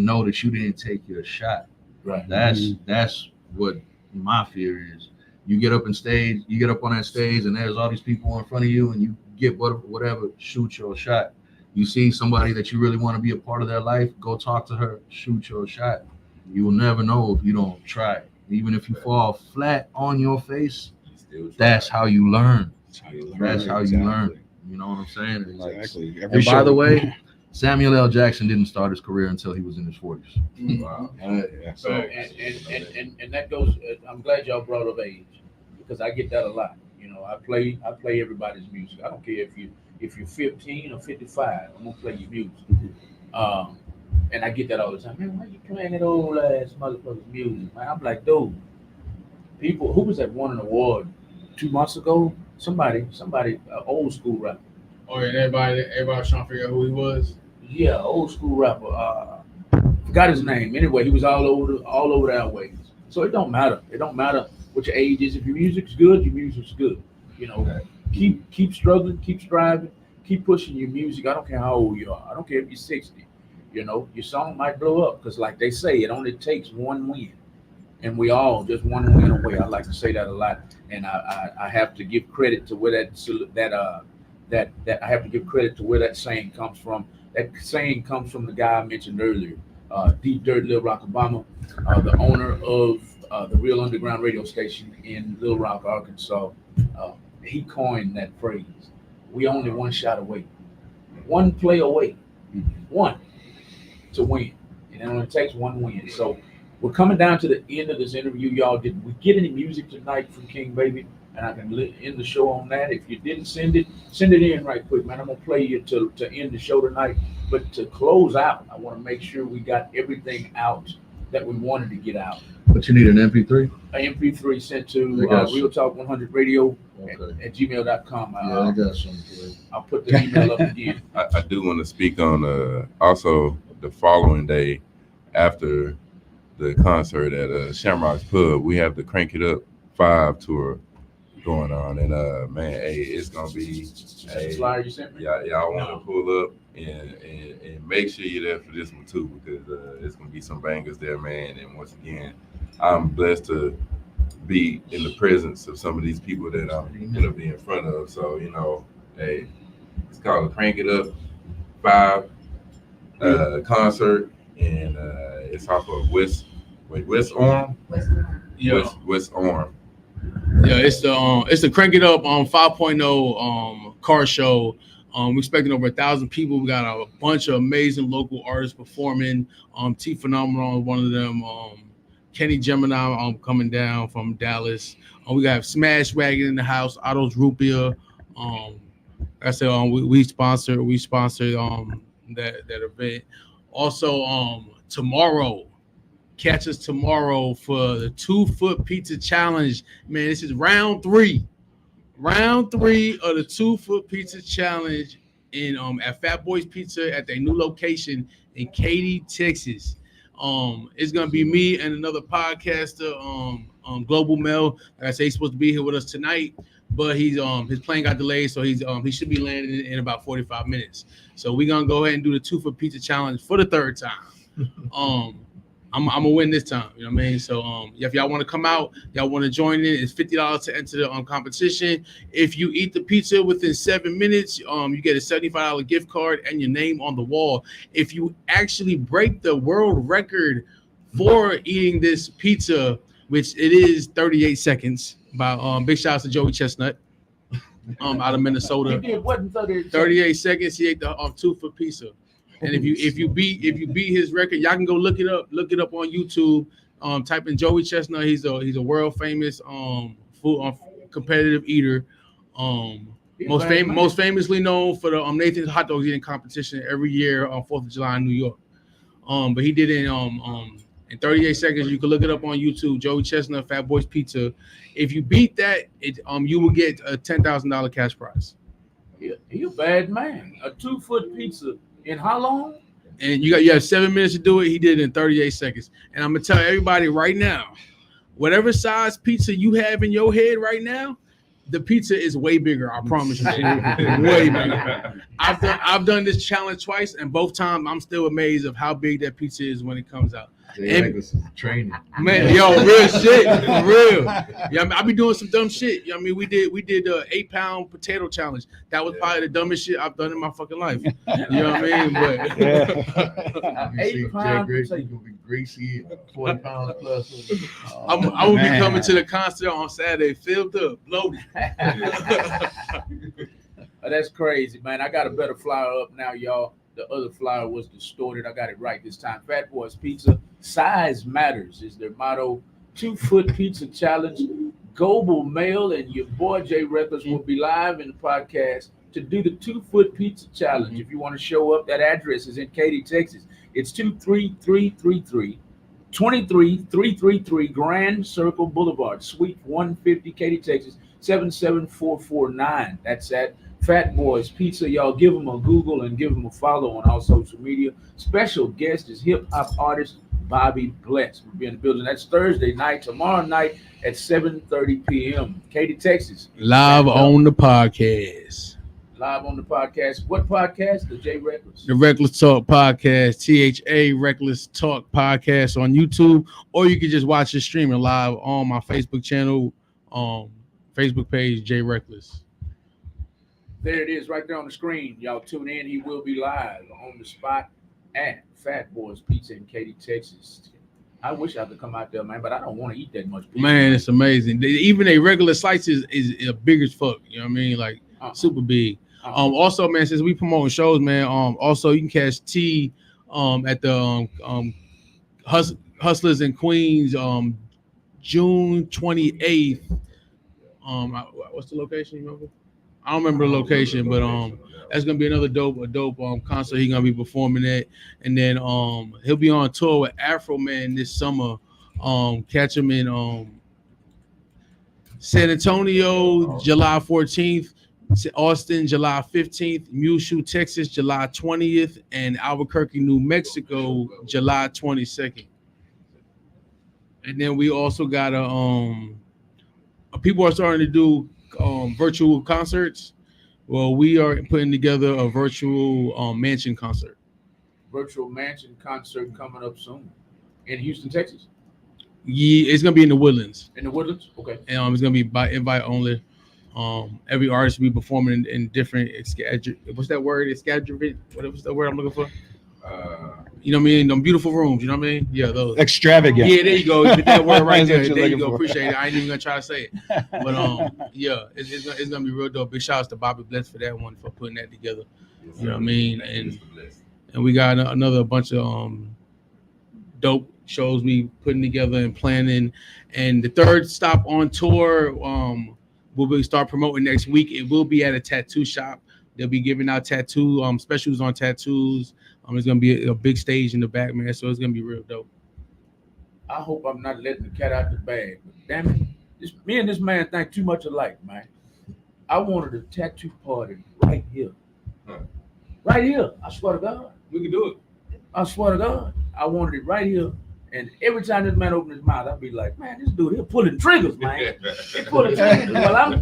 know that you didn't take your shot. Right. That's what my fear is. You get up on that stage, and there's all these people in front of you, and you get whatever, shoot your shot. You see somebody that you really want to be a part of their life, go talk to her, shoot your shot. You will never know if you don't try it. Even if you fall flat on your face, that's how you learn. That's how you learn. You know what I'm saying? Exactly. And by the way, Samuel L. Jackson didn't start his career until he was in his 40s. Wow. So, and that goes. I'm glad y'all brought up age, because I get that a lot. You know, I play everybody's music. I don't care if if you're 15 or 55, I'm gonna play your music. And I get that all the time. Man, why you playing that old ass motherfucker's music? Man, I'm like, dude, people who was that won an award 2 months ago? Somebody, old school rapper. Oh, yeah, everybody was trying to figure out who he was. Yeah, old school rapper. Forgot his name. Anyway, he was all over the airwaves. So it don't matter. It don't matter what your age is. If your music's good, your music's good. You know, keep struggling, keep striving, keep pushing your music. I don't care how old you are. I don't care if you're 60. You know, your song might blow up because, like they say, it only takes one win, and we all just one win away. I like to say that a lot, and I have to give credit to where that I have to give credit to where that saying comes from. That saying comes from the guy I mentioned earlier, Deep Dirt Lil Rock Obama, the owner of the Real Underground radio station in Little Rock, Arkansas. He coined that phrase. We only one shot away, one play away, one to win, and it only takes one win. So we're coming down to the end of this interview, y'all. Did we get any music tonight from King Baby? And I can end the show on that. If you didn't send it in right quick, man. I'm gonna play you to end the show tonight. But to close out, I want to make sure we got everything out that we wanted to get out. But you need an MP3? An MP3 sent to Real Talk 100 Radio at gmail.com. Yeah, I got something for you. I'll put the email up again. I do want to speak on also the following day after the concert at Shamrocks Pub. We have the Crank It Up 5 tour going on, and man, hey, it's gonna be flyer you sent me. Y'all want to pull up and make sure you're there for this one too, because it's gonna be some bangers there, man. And once again, I'm blessed to be in the presence of some of these people that I'm gonna be in front of. So you know, hey, it's called Crank It Up 5 concert, and it's off of West Orm. Yeah. West Orm. Yeah, it's the Crank It Up 5.0 car show. We're expecting over 1,000 people. We got a bunch of amazing local artists performing. T Phenomenal, one of them. Kenny Gemini coming down from Dallas. We got Smash Wagon in the house. Otto's Rupia. Like I said, we sponsored that event. Also, tomorrow. Catch us tomorrow for the 2-foot pizza challenge. Man, this is round 3. Round 3 of the 2-foot pizza challenge in at Fat Boys Pizza at their new location in Katy, Texas. It's gonna be me and another podcaster, Global Mel. Like I say, he's supposed to be here with us tonight, but he's his plane got delayed, so he should be landing in about 45 minutes. So we're gonna go ahead and do the 2-foot pizza challenge for the 3rd time. I'm gonna win this time, you know what I mean? So if y'all want to come out, y'all want to join in, it's $50 to enter the competition. If you eat the pizza within 7 minutes, you get a $75 gift card and your name on the wall. If you actually break the world record for eating this pizza, which it is 38 seconds, by big shout out to Joey Chestnut out of Minnesota. He did what in 38 seconds. He ate the 2-foot pizza. And if you beat his record, y'all can go look it up on YouTube. Type in Joey Chestnut. He's a world famous food competitive eater. Most famously known for the Nathan's hot dog eating competition every year on 4th of July in New York. But he did it in 38 seconds. You can look it up on YouTube. Joey Chestnut, Fat Boys Pizza. If you beat that, you will get a $10,000 cash prize. He a bad man. A 2-foot pizza. In how long? And you have 7 minutes to do it. He did it in 38 seconds. And I'm gonna tell everybody right now, whatever size pizza you have in your head right now, the pizza is way bigger. I promise you, way bigger. I've done this challenge twice, and both times I'm still amazed of how big that pizza is when it comes out. And, this is training, man. Yo, real shit, for real. Yeah, I be doing some dumb shit. You know what I mean, we did the 8-pound potato challenge. That was probably the dumbest shit I've done in my fucking life. You know what I mean? But 8 pounds. Gonna be greasy, 40 pounds plus. I will be coming to the concert on Saturday, filled up, loaded. That's crazy, man. I got a better flyer up now, y'all. The other flyer was distorted. I got it right this time. Fat Boys Pizza. Size matters is their motto. 2-foot pizza challenge. Global Mail and your boy Jay Records will be live in the podcast to do the 2-foot pizza challenge. If you want to show up, that address is in Katy, Texas. It's 23333 Grand Circle Boulevard, Suite 150, Katy, Texas, 77449. That's at Fat Boys Pizza. Y'all give them a Google and give them a follow on all social media. Special guest is hip hop artist Bobby Bless. We'll be in the building. That's Thursday night. Tomorrow night at 7:30 p.m. Katy, Texas. Live on the podcast. Live on the podcast. What podcast? The J Reckless. The Reckless Talk Podcast, THA Reckless Talk Podcast on YouTube, or you can just watch it streaming live on my Facebook channel, Facebook page, J Reckless. There it is, right there on the screen. Y'all tune in. He will be live on the spot at Fat Boys Pizza in Katy, Texas. I wish I could come out there, man, but I don't want to eat that much pizza. Man, it's amazing. Even a regular slice is big as fuck. You know what I mean? Like super big. Also, man, since we promoting shows, man, also you can catch T at the Hustlers in Queens June 28th. What's the location? You remember? I don't remember the location, but that's gonna be another dope concert he's gonna be performing at. And then he'll be on tour with Afro Man this summer. Catch him in San Antonio July 14th, Austin July 15th, Muleshoe, Texas July 20th, and Albuquerque, New Mexico July 22nd. And then we also got people are starting to do virtual concerts. Well, we are putting together a virtual mansion concert. Virtual mansion concert coming up soon in Houston, Texas. Yeah, it's gonna be in the Woodlands. In the Woodlands, okay. And it's gonna be by invite only. Every artist will be performing in different. What's that word? What's the word I'm looking for? You know what I mean? Them beautiful rooms. You know what I mean? Yeah, those. Extravagant. Yeah, there you go. That word right there. That's what There you're you go. looking for. Appreciate it. I ain't even gonna try to say it, but yeah, it's gonna be real dope. Big shout outs to Bobby Bless for that one, for putting that together. You know what I mean? And we got another bunch of dope shows we putting together and planning. And the third stop on tour, we'll start promoting next week. It will be at a tattoo shop. They'll be giving out tattoo specials on tattoos. It's gonna be a big stage in the back, man. So it's gonna be real dope. I hope I'm not letting the cat out the bag. But damn it, me and this man think too much alike, man. I wanted a tattoo party right here. Right here. I swear to God. We can do it. I swear to God. I wanted it right here. And every time this man opened his mouth, I'd be like, man, this dude here pulling triggers, man. He pulling triggers.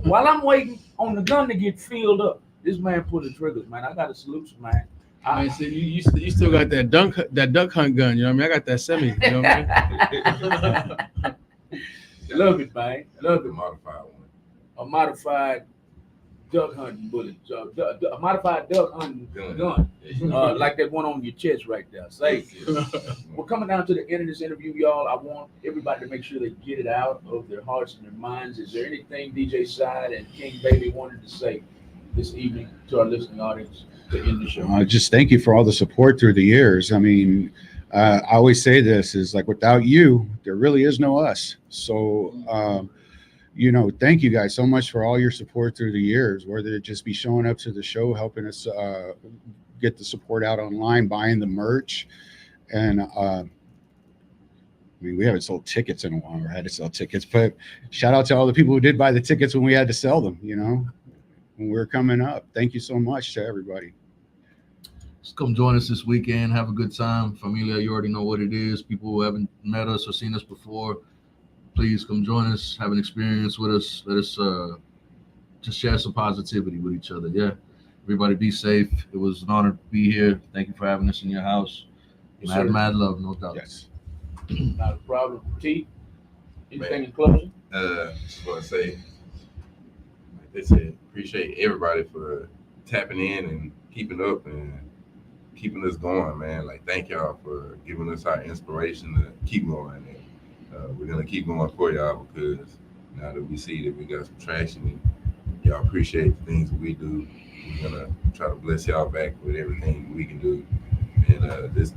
While I'm waiting on the gun to get filled up, this man pulling triggers, man. I got a solution, man. Man, so you still got that duck hunt gun, you know what I mean? I got that semi, you know what I mean? Love it, man. Love it. Modified one. A modified duck hunting bullet. A modified duck hunting gun. Like that one on your chest right there. Say, we're coming down to the end of this interview, y'all. I want everybody to make sure they get it out of their hearts and their minds. Is there anything DJ CYDE and King Baby wanted to say this evening to our listening audience to end the show? Just thank you for all the support through the years. I mean, I always say this is like, without you, there really is no us. So, thank you guys so much for all your support through the years, whether it just be showing up to the show, helping us get the support out online, buying the merch. And we haven't sold tickets in a while, or had to sell tickets, but shout out to all the people who did buy the tickets when we had to sell them, when we're coming up. Thank you so much to everybody. Just come join us this weekend. Have a good time. Familia, you already know what it is. People who haven't met us or seen us before, please come join us. Have an experience with us. Let us just share some positivity with each other. Yeah. Everybody be safe. It was an honor to be here. Thank you for having us in your house. Yes, mad love, no doubt. Yes. Not a problem. T, anything in closing? Just want to say, like they said, appreciate everybody for tapping in and keeping up and keeping us going, man. Like, thank y'all for giving us our inspiration to keep going. And we're going to keep going for y'all, because now that we see that we got some traction and y'all appreciate the things that we do, we're going to try to bless y'all back with everything we can do. And this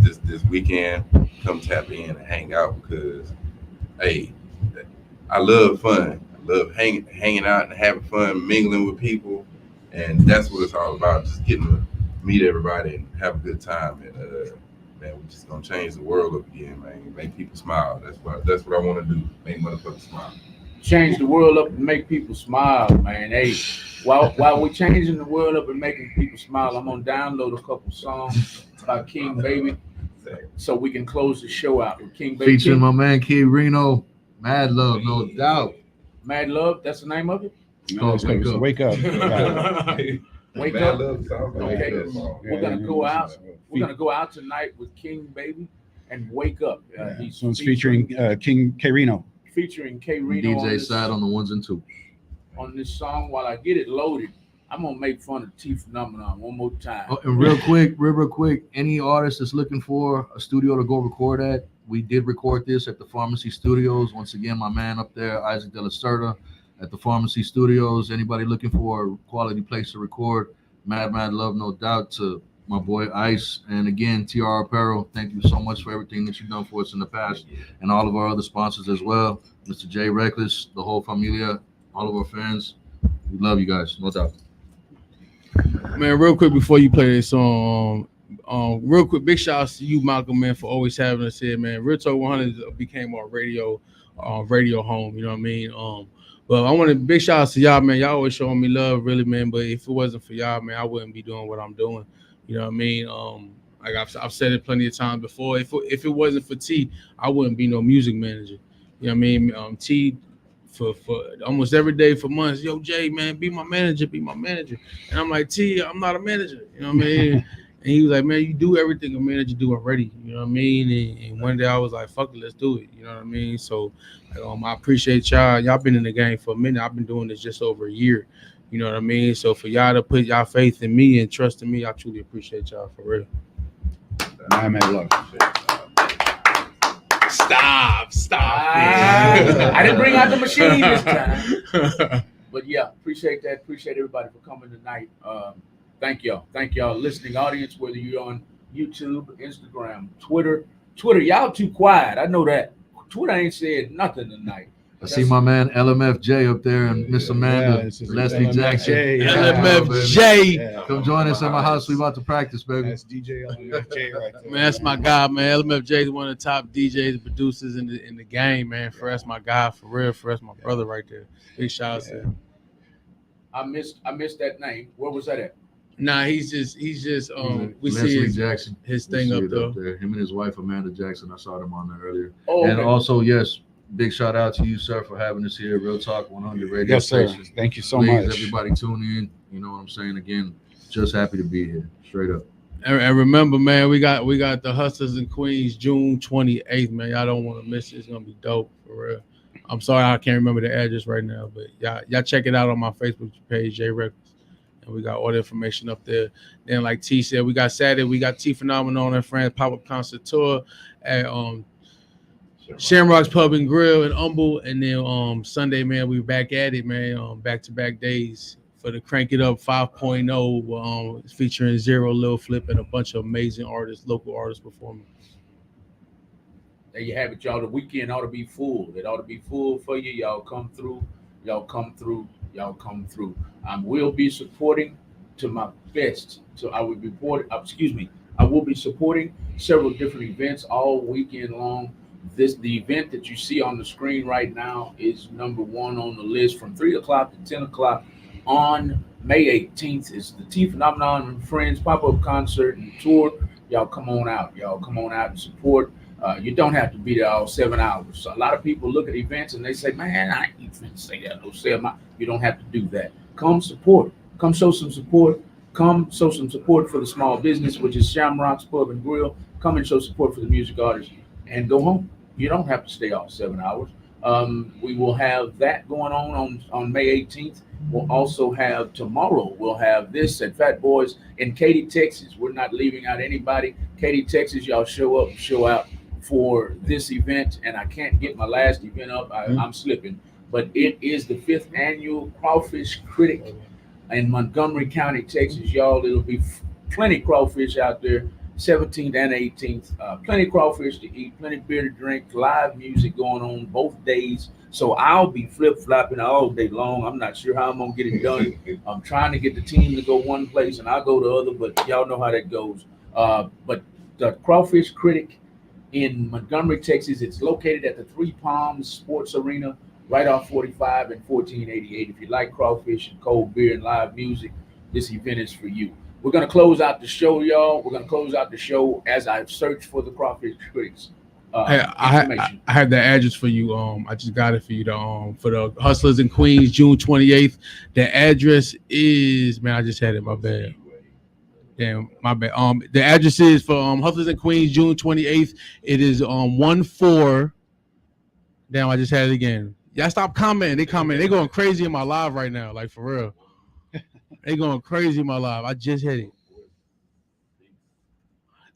weekend, come tap in and hang out, because, hey, I love fun. I love hanging out and having fun, mingling with people. And that's what it's all about, just getting to meet everybody and have a good time. And man, we're just gonna change the world up again, man. Make people smile. That's what I want to do. Make motherfuckers smile. Change the world up and make people smile, man. Hey, while we're changing the world up and making people smile, I'm gonna download a couple songs by King Baby, so we can close the show out with King Baby. Featuring my man Key Reno, Mad Love, no doubt. Mad Love, that's the name of it. No, it's wake up. Wake Bad up. love sounds like Okay. a good song. We're gonna go out. We're gonna go out tonight with King Baby and Wake Up. This one's featuring King K Reno. Featuring K Reno DJ Side on the ones and twos. on this song. While I get it loaded, I'm gonna make fun of T Phenomenon one more time. Oh, and real quick, any artist that's looking for a studio to go record at, we did record this at the Pharmacy Studios. Once again, my man up there, Isaac De La Cerda, at the Pharmacy Studios. Anybody looking for a quality place to record, mad love, no doubt, to my boy Ice. And again, TR Apparel, thank you so much for everything that you've done for us in the past, and all of our other sponsors as well. Mr. J Reckless, the whole familia, all of our fans. We love you guys, no doubt. Man, real quick before you play this song, real quick, big shout out to you, Malcolm, man, for always having us here, man. Real Talk 100 became our radio home, you know what I mean? But I want to big shout out to y'all, man. Y'all always showing me love, really, man. But if it wasn't for y'all, man, I wouldn't be doing what I'm doing. You know what I mean? Like I've said it plenty of times before. If it wasn't for T, I wouldn't be no music manager. You know what I mean? T for almost every day for months, yo, Jay, man, be my manager. And I'm like, T, I'm not a manager. You know what I mean? And he was like, man, you do everything a manager do already. You know what I mean? And one day I was like, fuck it, let's do it. You know what I mean? So I appreciate y'all. Y'all been in the game for a minute. I've been doing this just over a year. You know what I mean? So for y'all to put y'all faith in me and trust in me, I truly appreciate y'all for real. Man, love. Stop. I didn't bring out the machine this time. But yeah, appreciate that. Appreciate everybody for coming tonight. Thank y'all listening audience, whether you're on YouTube, Instagram, Twitter, y'all too quiet. I know that. Twitter ain't said nothing tonight. I see my man LMFJ up there and Miss Amanda, Leslie Jackson. LMFJ. Come join us at my house. We about to practice, baby. That's DJ LMFJ right there. Man, that's my guy, man. LMFJ is one of the top DJs and producers in the game, man. For that's my guy, for real. For that's my brother right there. Big shout out to him. I missed that name. Where was that at? Nah, he's just we Leslie see Jackson. his thing up there. Him and his wife Amanda Jackson. I saw them on there earlier. Oh, okay. And also, yes, big shout out to you, sir, for having us here. Real Talk 100 radio Yes, sir. station. Thank you so Please, much. everybody tune in. You know what I'm saying? Again, just happy to be here. Straight up. And remember, man, we got the Hustlers and Queens June 28th, man. Y'all don't want to miss it. It's gonna be dope for real. I'm sorry I can't remember the address right now, but y'all check it out on my Facebook page, J Records. And we got all the information up there. Then, like T said, we got Saturday, we got T Phenomenon and Friends pop-up concert tour at Shamrocks Pub and Grill in Humble. And then Sunday, man, we back at it, man. Back-to-back days for the Crank It Up 5.0, featuring Zero, Lil Flip, and a bunch of amazing artists, local artists performing. There you have it, y'all. The weekend ought to be full. It ought to be full for you. Y'all come through. I will be supporting to my best. So I will be supporting several different events all weekend long. The event that you see on the screen right now is number one on the list from 3 o'clock to 10 o'clock on May 18th. It's the T Phenomenon and Friends pop-up concert and tour. Y'all come on out and support. You don't have to be there all 7 hours. So a lot of people look at events and they say, man, I ain't even say that. No, say you don't have to do that. Come support. Come show some support. Come show some support for the small business, which is Shamrocks Pub and Grill. Come and show support for the music artists and go home. You don't have to stay all 7 hours. We will have that going on May 18th. We'll also have tomorrow, we'll have this at Fat Boys in Katy, Texas. We're not leaving out anybody. Katy, Texas, y'all show up, show out for this event. And I can't get my last event up. I'm slipping. But it is the 5th annual Crawfish Critic in Montgomery County, Texas. Y'all, it'll be plenty crawfish out there. 17th and 18th. Plenty of crawfish to eat, plenty of beer to drink, live music going on both days. So I'll be flip-flopping all day long. I'm not sure how I'm going to get it done. I'm trying to get the team to go one place and I'll go the other, but y'all know how that goes. But the Crawfish Critic in Montgomery, Texas, it's located at the Three Palms Sports Arena right off 45 and 1488. If you like crawfish and cold beer and live music, this event is for you. We're going to close out the show, y'all. We're going to close out the show as I've searched for the Crawfish Critics. I have the address for you. I just got it for you. For the Hustlers in Queens, June 28th. The address is, man, I just had it. My bad. Damn, my bad. The address is for Hustlers in Queens, June 28th. It is 14. Damn, I just had it again. Y'all stop commenting. They comment. They going crazy in my live right now. Like for real. They going crazy in my live. I just hit it.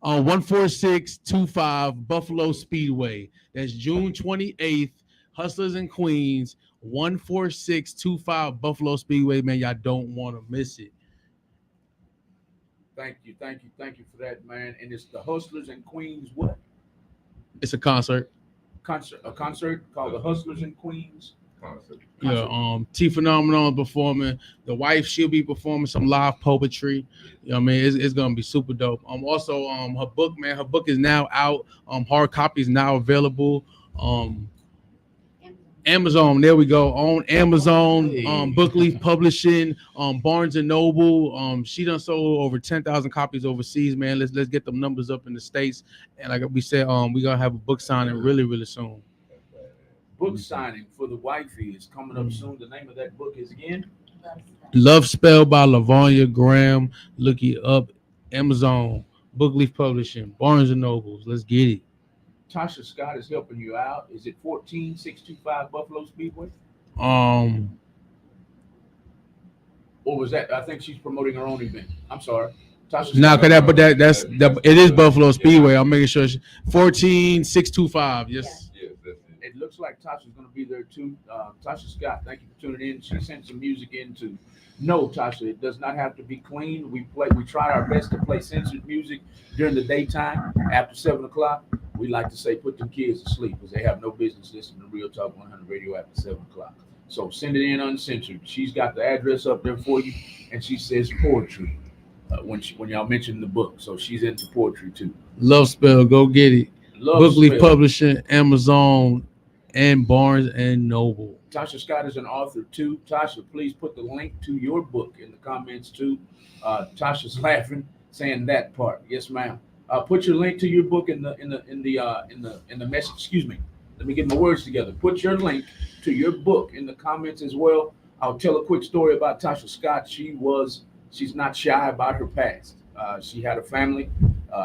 14625 Buffalo Speedway. That's June 28th. Hustlers in Queens. 14625 Buffalo Speedway. Man, y'all don't want to miss it. Thank you for that, man. And it's the Hustlers in Queens. What? It's a concert. A concert called the Hustlers in Queens. Yeah, T Phenomenon performing. The wife, she'll be performing some live poetry. You know what I mean? It's gonna be super dope. Also, her book, man, her book is now out. Hard copy is now available. Amazon, there we go. On Amazon, Bookleaf Publishing, Barnes and Noble. She done sold over 10,000 copies overseas, man. Let's get them numbers up in the States. And like we said, we gonna have a book signing really, really soon. Book signing for the wifey is coming up soon. The name of that book is again? Love Spell by Lavonia Graham. Look it up. Amazon, Bookleaf Publishing, Barnes and Nobles. Let's get it. Tasha Scott is helping you out. Is it 14625 Buffalo Speedway? Or was that? I think she's promoting her own event. I'm sorry. Tasha no, Scott, it is Buffalo Speedway. I'm making sure 14625. Yes. It looks like Tasha's going to be there too. Tasha Scott, thank you for tuning in. She sent some music in too. No, Tasha, it does not have to be clean. We try our best to play censored music during the daytime after 7 o'clock. We like to say put them kids to sleep because they have no business listening to Real Talk 100 Radio after 7 o'clock. So send it in uncensored. She's got the address up there for you, and she says poetry when y'all mention the book. So she's into poetry too. Love Spell, go get it. Bookleaf Spell. Publishing, Amazon, and Barnes and Noble. Tasha Scott is an author too. Tasha, please put the link to your book in the comments too. Tasha's laughing, saying that part. Yes, ma'am. Put your link to your book in the message. Excuse me. Let me get my words together. Put your link to your book in the comments as well. I'll tell a quick story about Tasha Scott. She's not shy about her past. She had a family,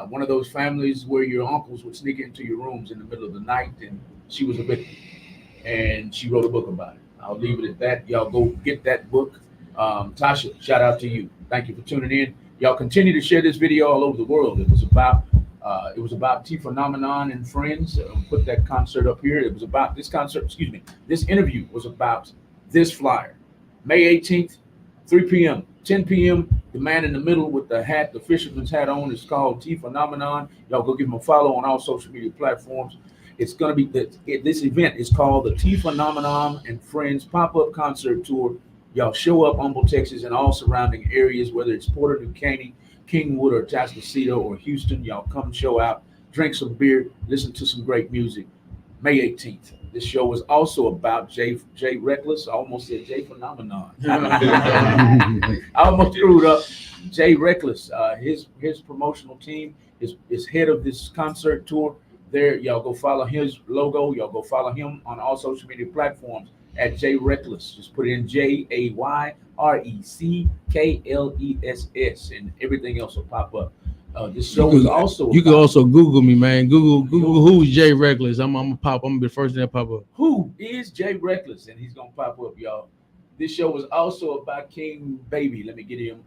one of those families where your uncles would sneak into your rooms in the middle of the night, and she was a victim. And she wrote a book about it. I'll leave it at that. Y'all go get that book. Tasha, shout out to you. Thank you for tuning in. Y'all continue to share this video all over the world. It was about T Phenomenon and friends. Put that concert up here. It was about this concert. Excuse me. This interview was about this flyer. May 18th, 3 p.m., 10 p.m. The man in the middle with the hat, the fisherman's hat on, is called T Phenomenon. Y'all go give him a follow on all social media platforms. It's going to be this event is called the T Phenomenon and Friends Pop-Up Concert Tour. Y'all show up Humble, Texas, and all surrounding areas, whether it's Porter, New Caney, Kingwood, or Atascocita, or Houston. Y'all come show out, drink some beer, listen to some great music. May 18th. This show was also about Jay Reckless. I almost said Jay Phenomenon. I almost screwed up. Jay Reckless, his promotional team is head of this concert tour. There, y'all go follow his logo. Y'all go follow him on all social media platforms at Jay Reckless. Just put in JAYRECKLESS, and everything else will pop up. This show is also. You can also Google me, man. Google who's Jay Reckless. I'm gonna be the first thing that pop up. Who is Jay Reckless? And he's gonna pop up, y'all. This show was also about King Baby. Let me get him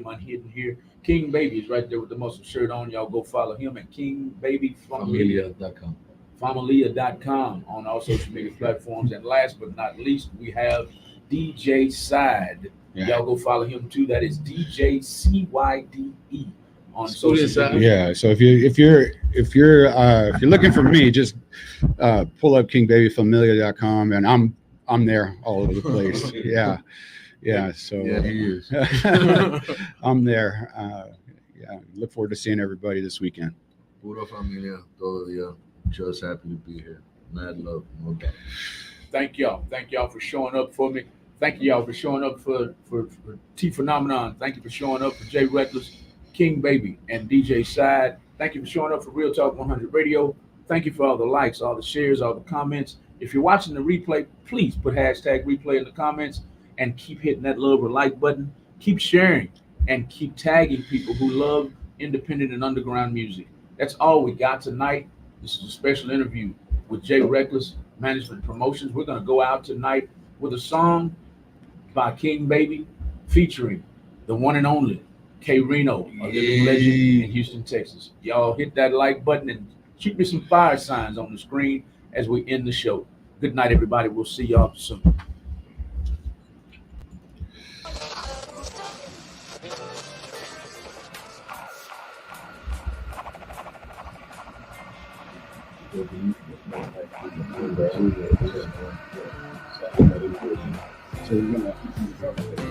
unhidden here. King Baby is right there with the muscle shirt on. Y'all go follow him at King Baby Familia.com. Familia.com on all social media platforms. And last but not least, we have DJ CYDE. Yeah. Y'all go follow him too. That is DJ CYDE on Studio social side. media. Yeah. So if you're looking for me, just pull up KingBabyFamilia.com, and I'm there all over the place. Yeah. Yeah. So Yeah, he is. I'm there. Yeah. Look forward to seeing everybody this weekend. Pura familia, todavía. Just happy to be here. Mad love, no doubt. Thank y'all. Thank y'all for showing up for me. Thank y'all for showing up for T Phenomenon. Thank you for showing up for Jay Reckless, King Baby, and DJ Side. Thank you for showing up for Real Talk 100 Radio. Thank you for all the likes, all the shares, all the comments. If you're watching the replay, please put hashtag replay in the comments and keep hitting that love or like button. Keep sharing and keep tagging people who love independent and underground music. That's all we got tonight. This is a special interview with Jay Reckless, Management Promotions. We're going to go out tonight with a song by King Baby featuring the one and only K Reno, a living legend in Houston, Texas. Y'all hit that like button and shoot me some fire signs on the screen as we end the show. Good night, everybody. We'll see y'all soon.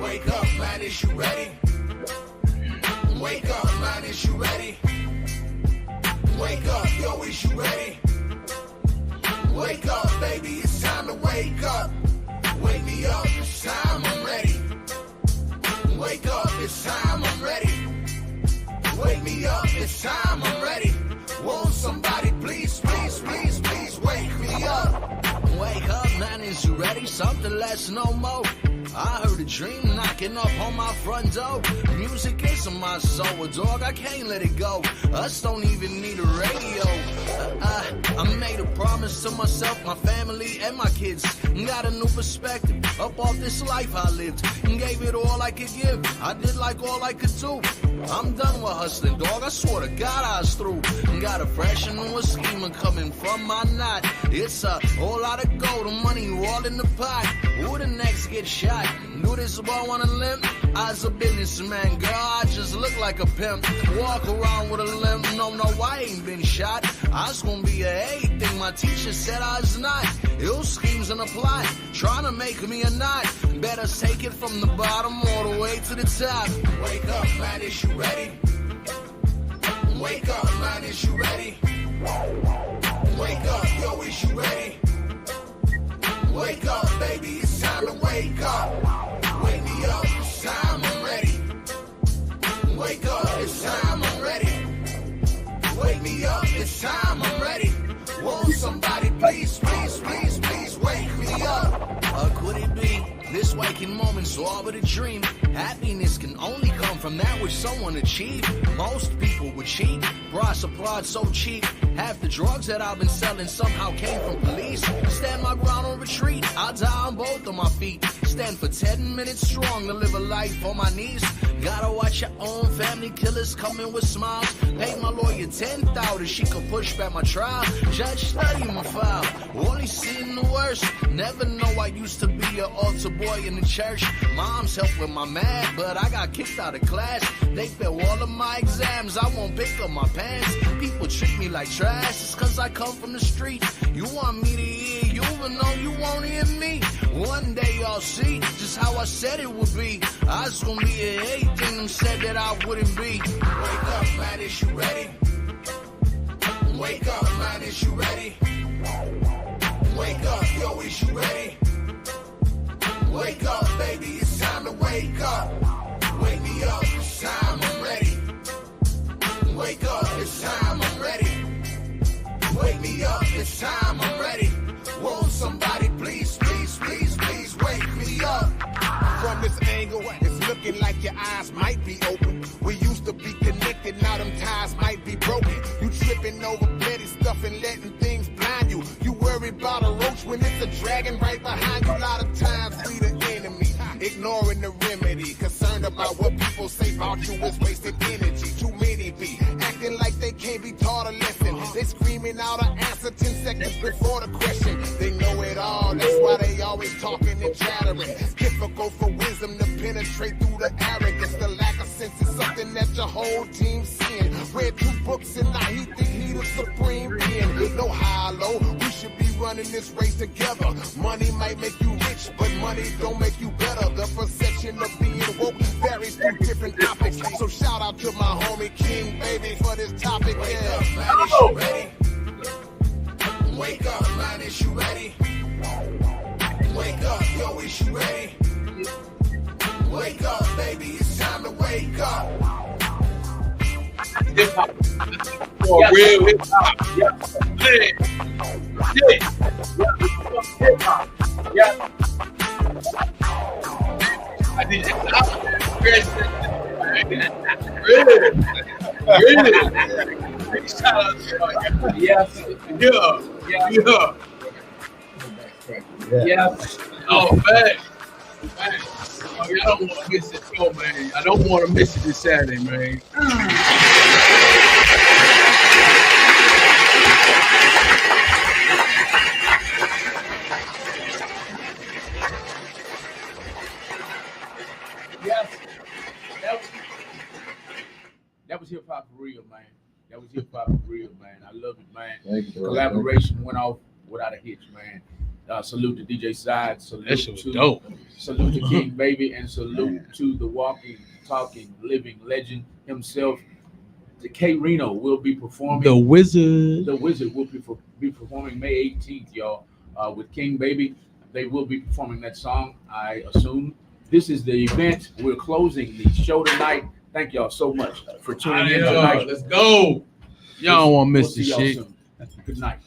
Wake up, man, is you ready? Wake up, man, is you ready? Wake up, yo, is you ready? Wake up, baby, it's time to wake up. Wake me up, it's time, I'm ready. Wake up, it's time, I'm ready. Wake me up, it's time, I'm ready. Won't somebody please, please, please, please wake me up? Wake up, man, is you ready? Something less, no more. I heard a dream knocking up on my front door. Music is in my soul, dog, I can't let it go. Us don't even need a radio. I made a promise to myself, my family, and my kids. Got a new perspective up off this life I lived. Gave it all I could give, I did like all I could do. I'm done with hustling, dog, I swear to God I was through. Got a fresh and new schema coming from my knot. It's a whole lot of gold and money all in the pot. Who the next get shot? Do this boy wanna limp? I's a businessman, girl, I just look like a pimp. Walk around with a limp, no, I ain't been shot. I was gonna be a anything my teacher said I was not. Ill schemes and a plot, trying to make me a knot. Better take it from the bottom all the way to the top. Wake up, man, is you ready? Wake up, man, is you ready? Wake up, yo, is you ready? Wake up, baby, it's time to wake up. Wake me up, it's time, I'm ready. Wake up, it's time, I'm ready. Wake me up, it's time, I'm ready. Won't somebody please, please, please, please wake me up? Could it be this waking moment's all but a dream? Happiness can only come from that which someone achieved. Most people would cheat, price applied so cheap. Half the drugs that I've been selling somehow came from police. Stand my ground on retreat, I'll die on both of my feet. Stand for 10 minutes strong to live a life on my knees. Gotta watch your own family killers coming with smiles. Pay my lawyer $10,000, she could push back my trial. Judge study my file, only seeing the worst. Never know I used to be an altar boy in the church. Mom's helped with my math, but I got kicked out of class. They fail all of my exams, I won't pick up my pants. People treat me like trash, it's cause I come from the street. You want me to hear you, even though you won't hear me. One day y'all see just how I said it would be. I was gonna be anything them said that I wouldn't be. Wake up, man, is you ready? Wake up, man, is you ready? Wake up, yo, is you ready? Wake up, baby, it's time to wake up. Wake me up, it's time, I'm ready. Wake up, it's time, I'm ready. Wake me up, it's time, I'm ready. Won't somebody please, please, please, please wake me up? From this angle, it's looking like your eyes might be open. We used to be connected, now them ties might be broken. You tripping over petty stuff and letting things blind you. You worry about a roach when it's a dragon right behind you. A lot of times we the enemy, ignoring the remedy. Concerned about what people say about you is wasted energy. Too many be acting like they can't be taught a lesson. They screaming out an answer 10 seconds before the question. They know it all, that's why they always talking and chattering. It's difficult for wisdom to penetrate through the arrogance. The lack of sense is something that your whole team's seeing. in this race together. Money might make you rich, but money don't make you better. The perception of being woke varies through different topics. So shout out to my homie King Baby for this topic. Wake up, man, is you ready? Wake up, man, is you ready? Wake up, yo, is you ready? Wake up, baby, it's time to wake up. Hip hop. For real hip hop. Yeah. Yeah. Hip hop. Yeah. I did it. Really? Shout out to y'all. Yes. Yeah. Oh, man. Oh, y'all don't want to miss it, show, man. I don't want to miss it this Saturday, man. Yes. That was hip hop for real, man. That was hip hop for real, man. I love it, man. Thank you, bro. Collaboration went off without a hitch, man. Salute to DJ Side. That Salute shit was to dope. Salute to King Baby, and salute to the walking, talking, living legend himself. The K Reno will be performing. The Wizard. The Wizard will be performing May 18th, y'all, with King Baby. They will be performing that song, I assume. This is the event. We're closing the show tonight. Thank y'all so much for tuning in tonight. Let's go. Y'all don't want to miss We'll see this y'all shit. soon. Good night.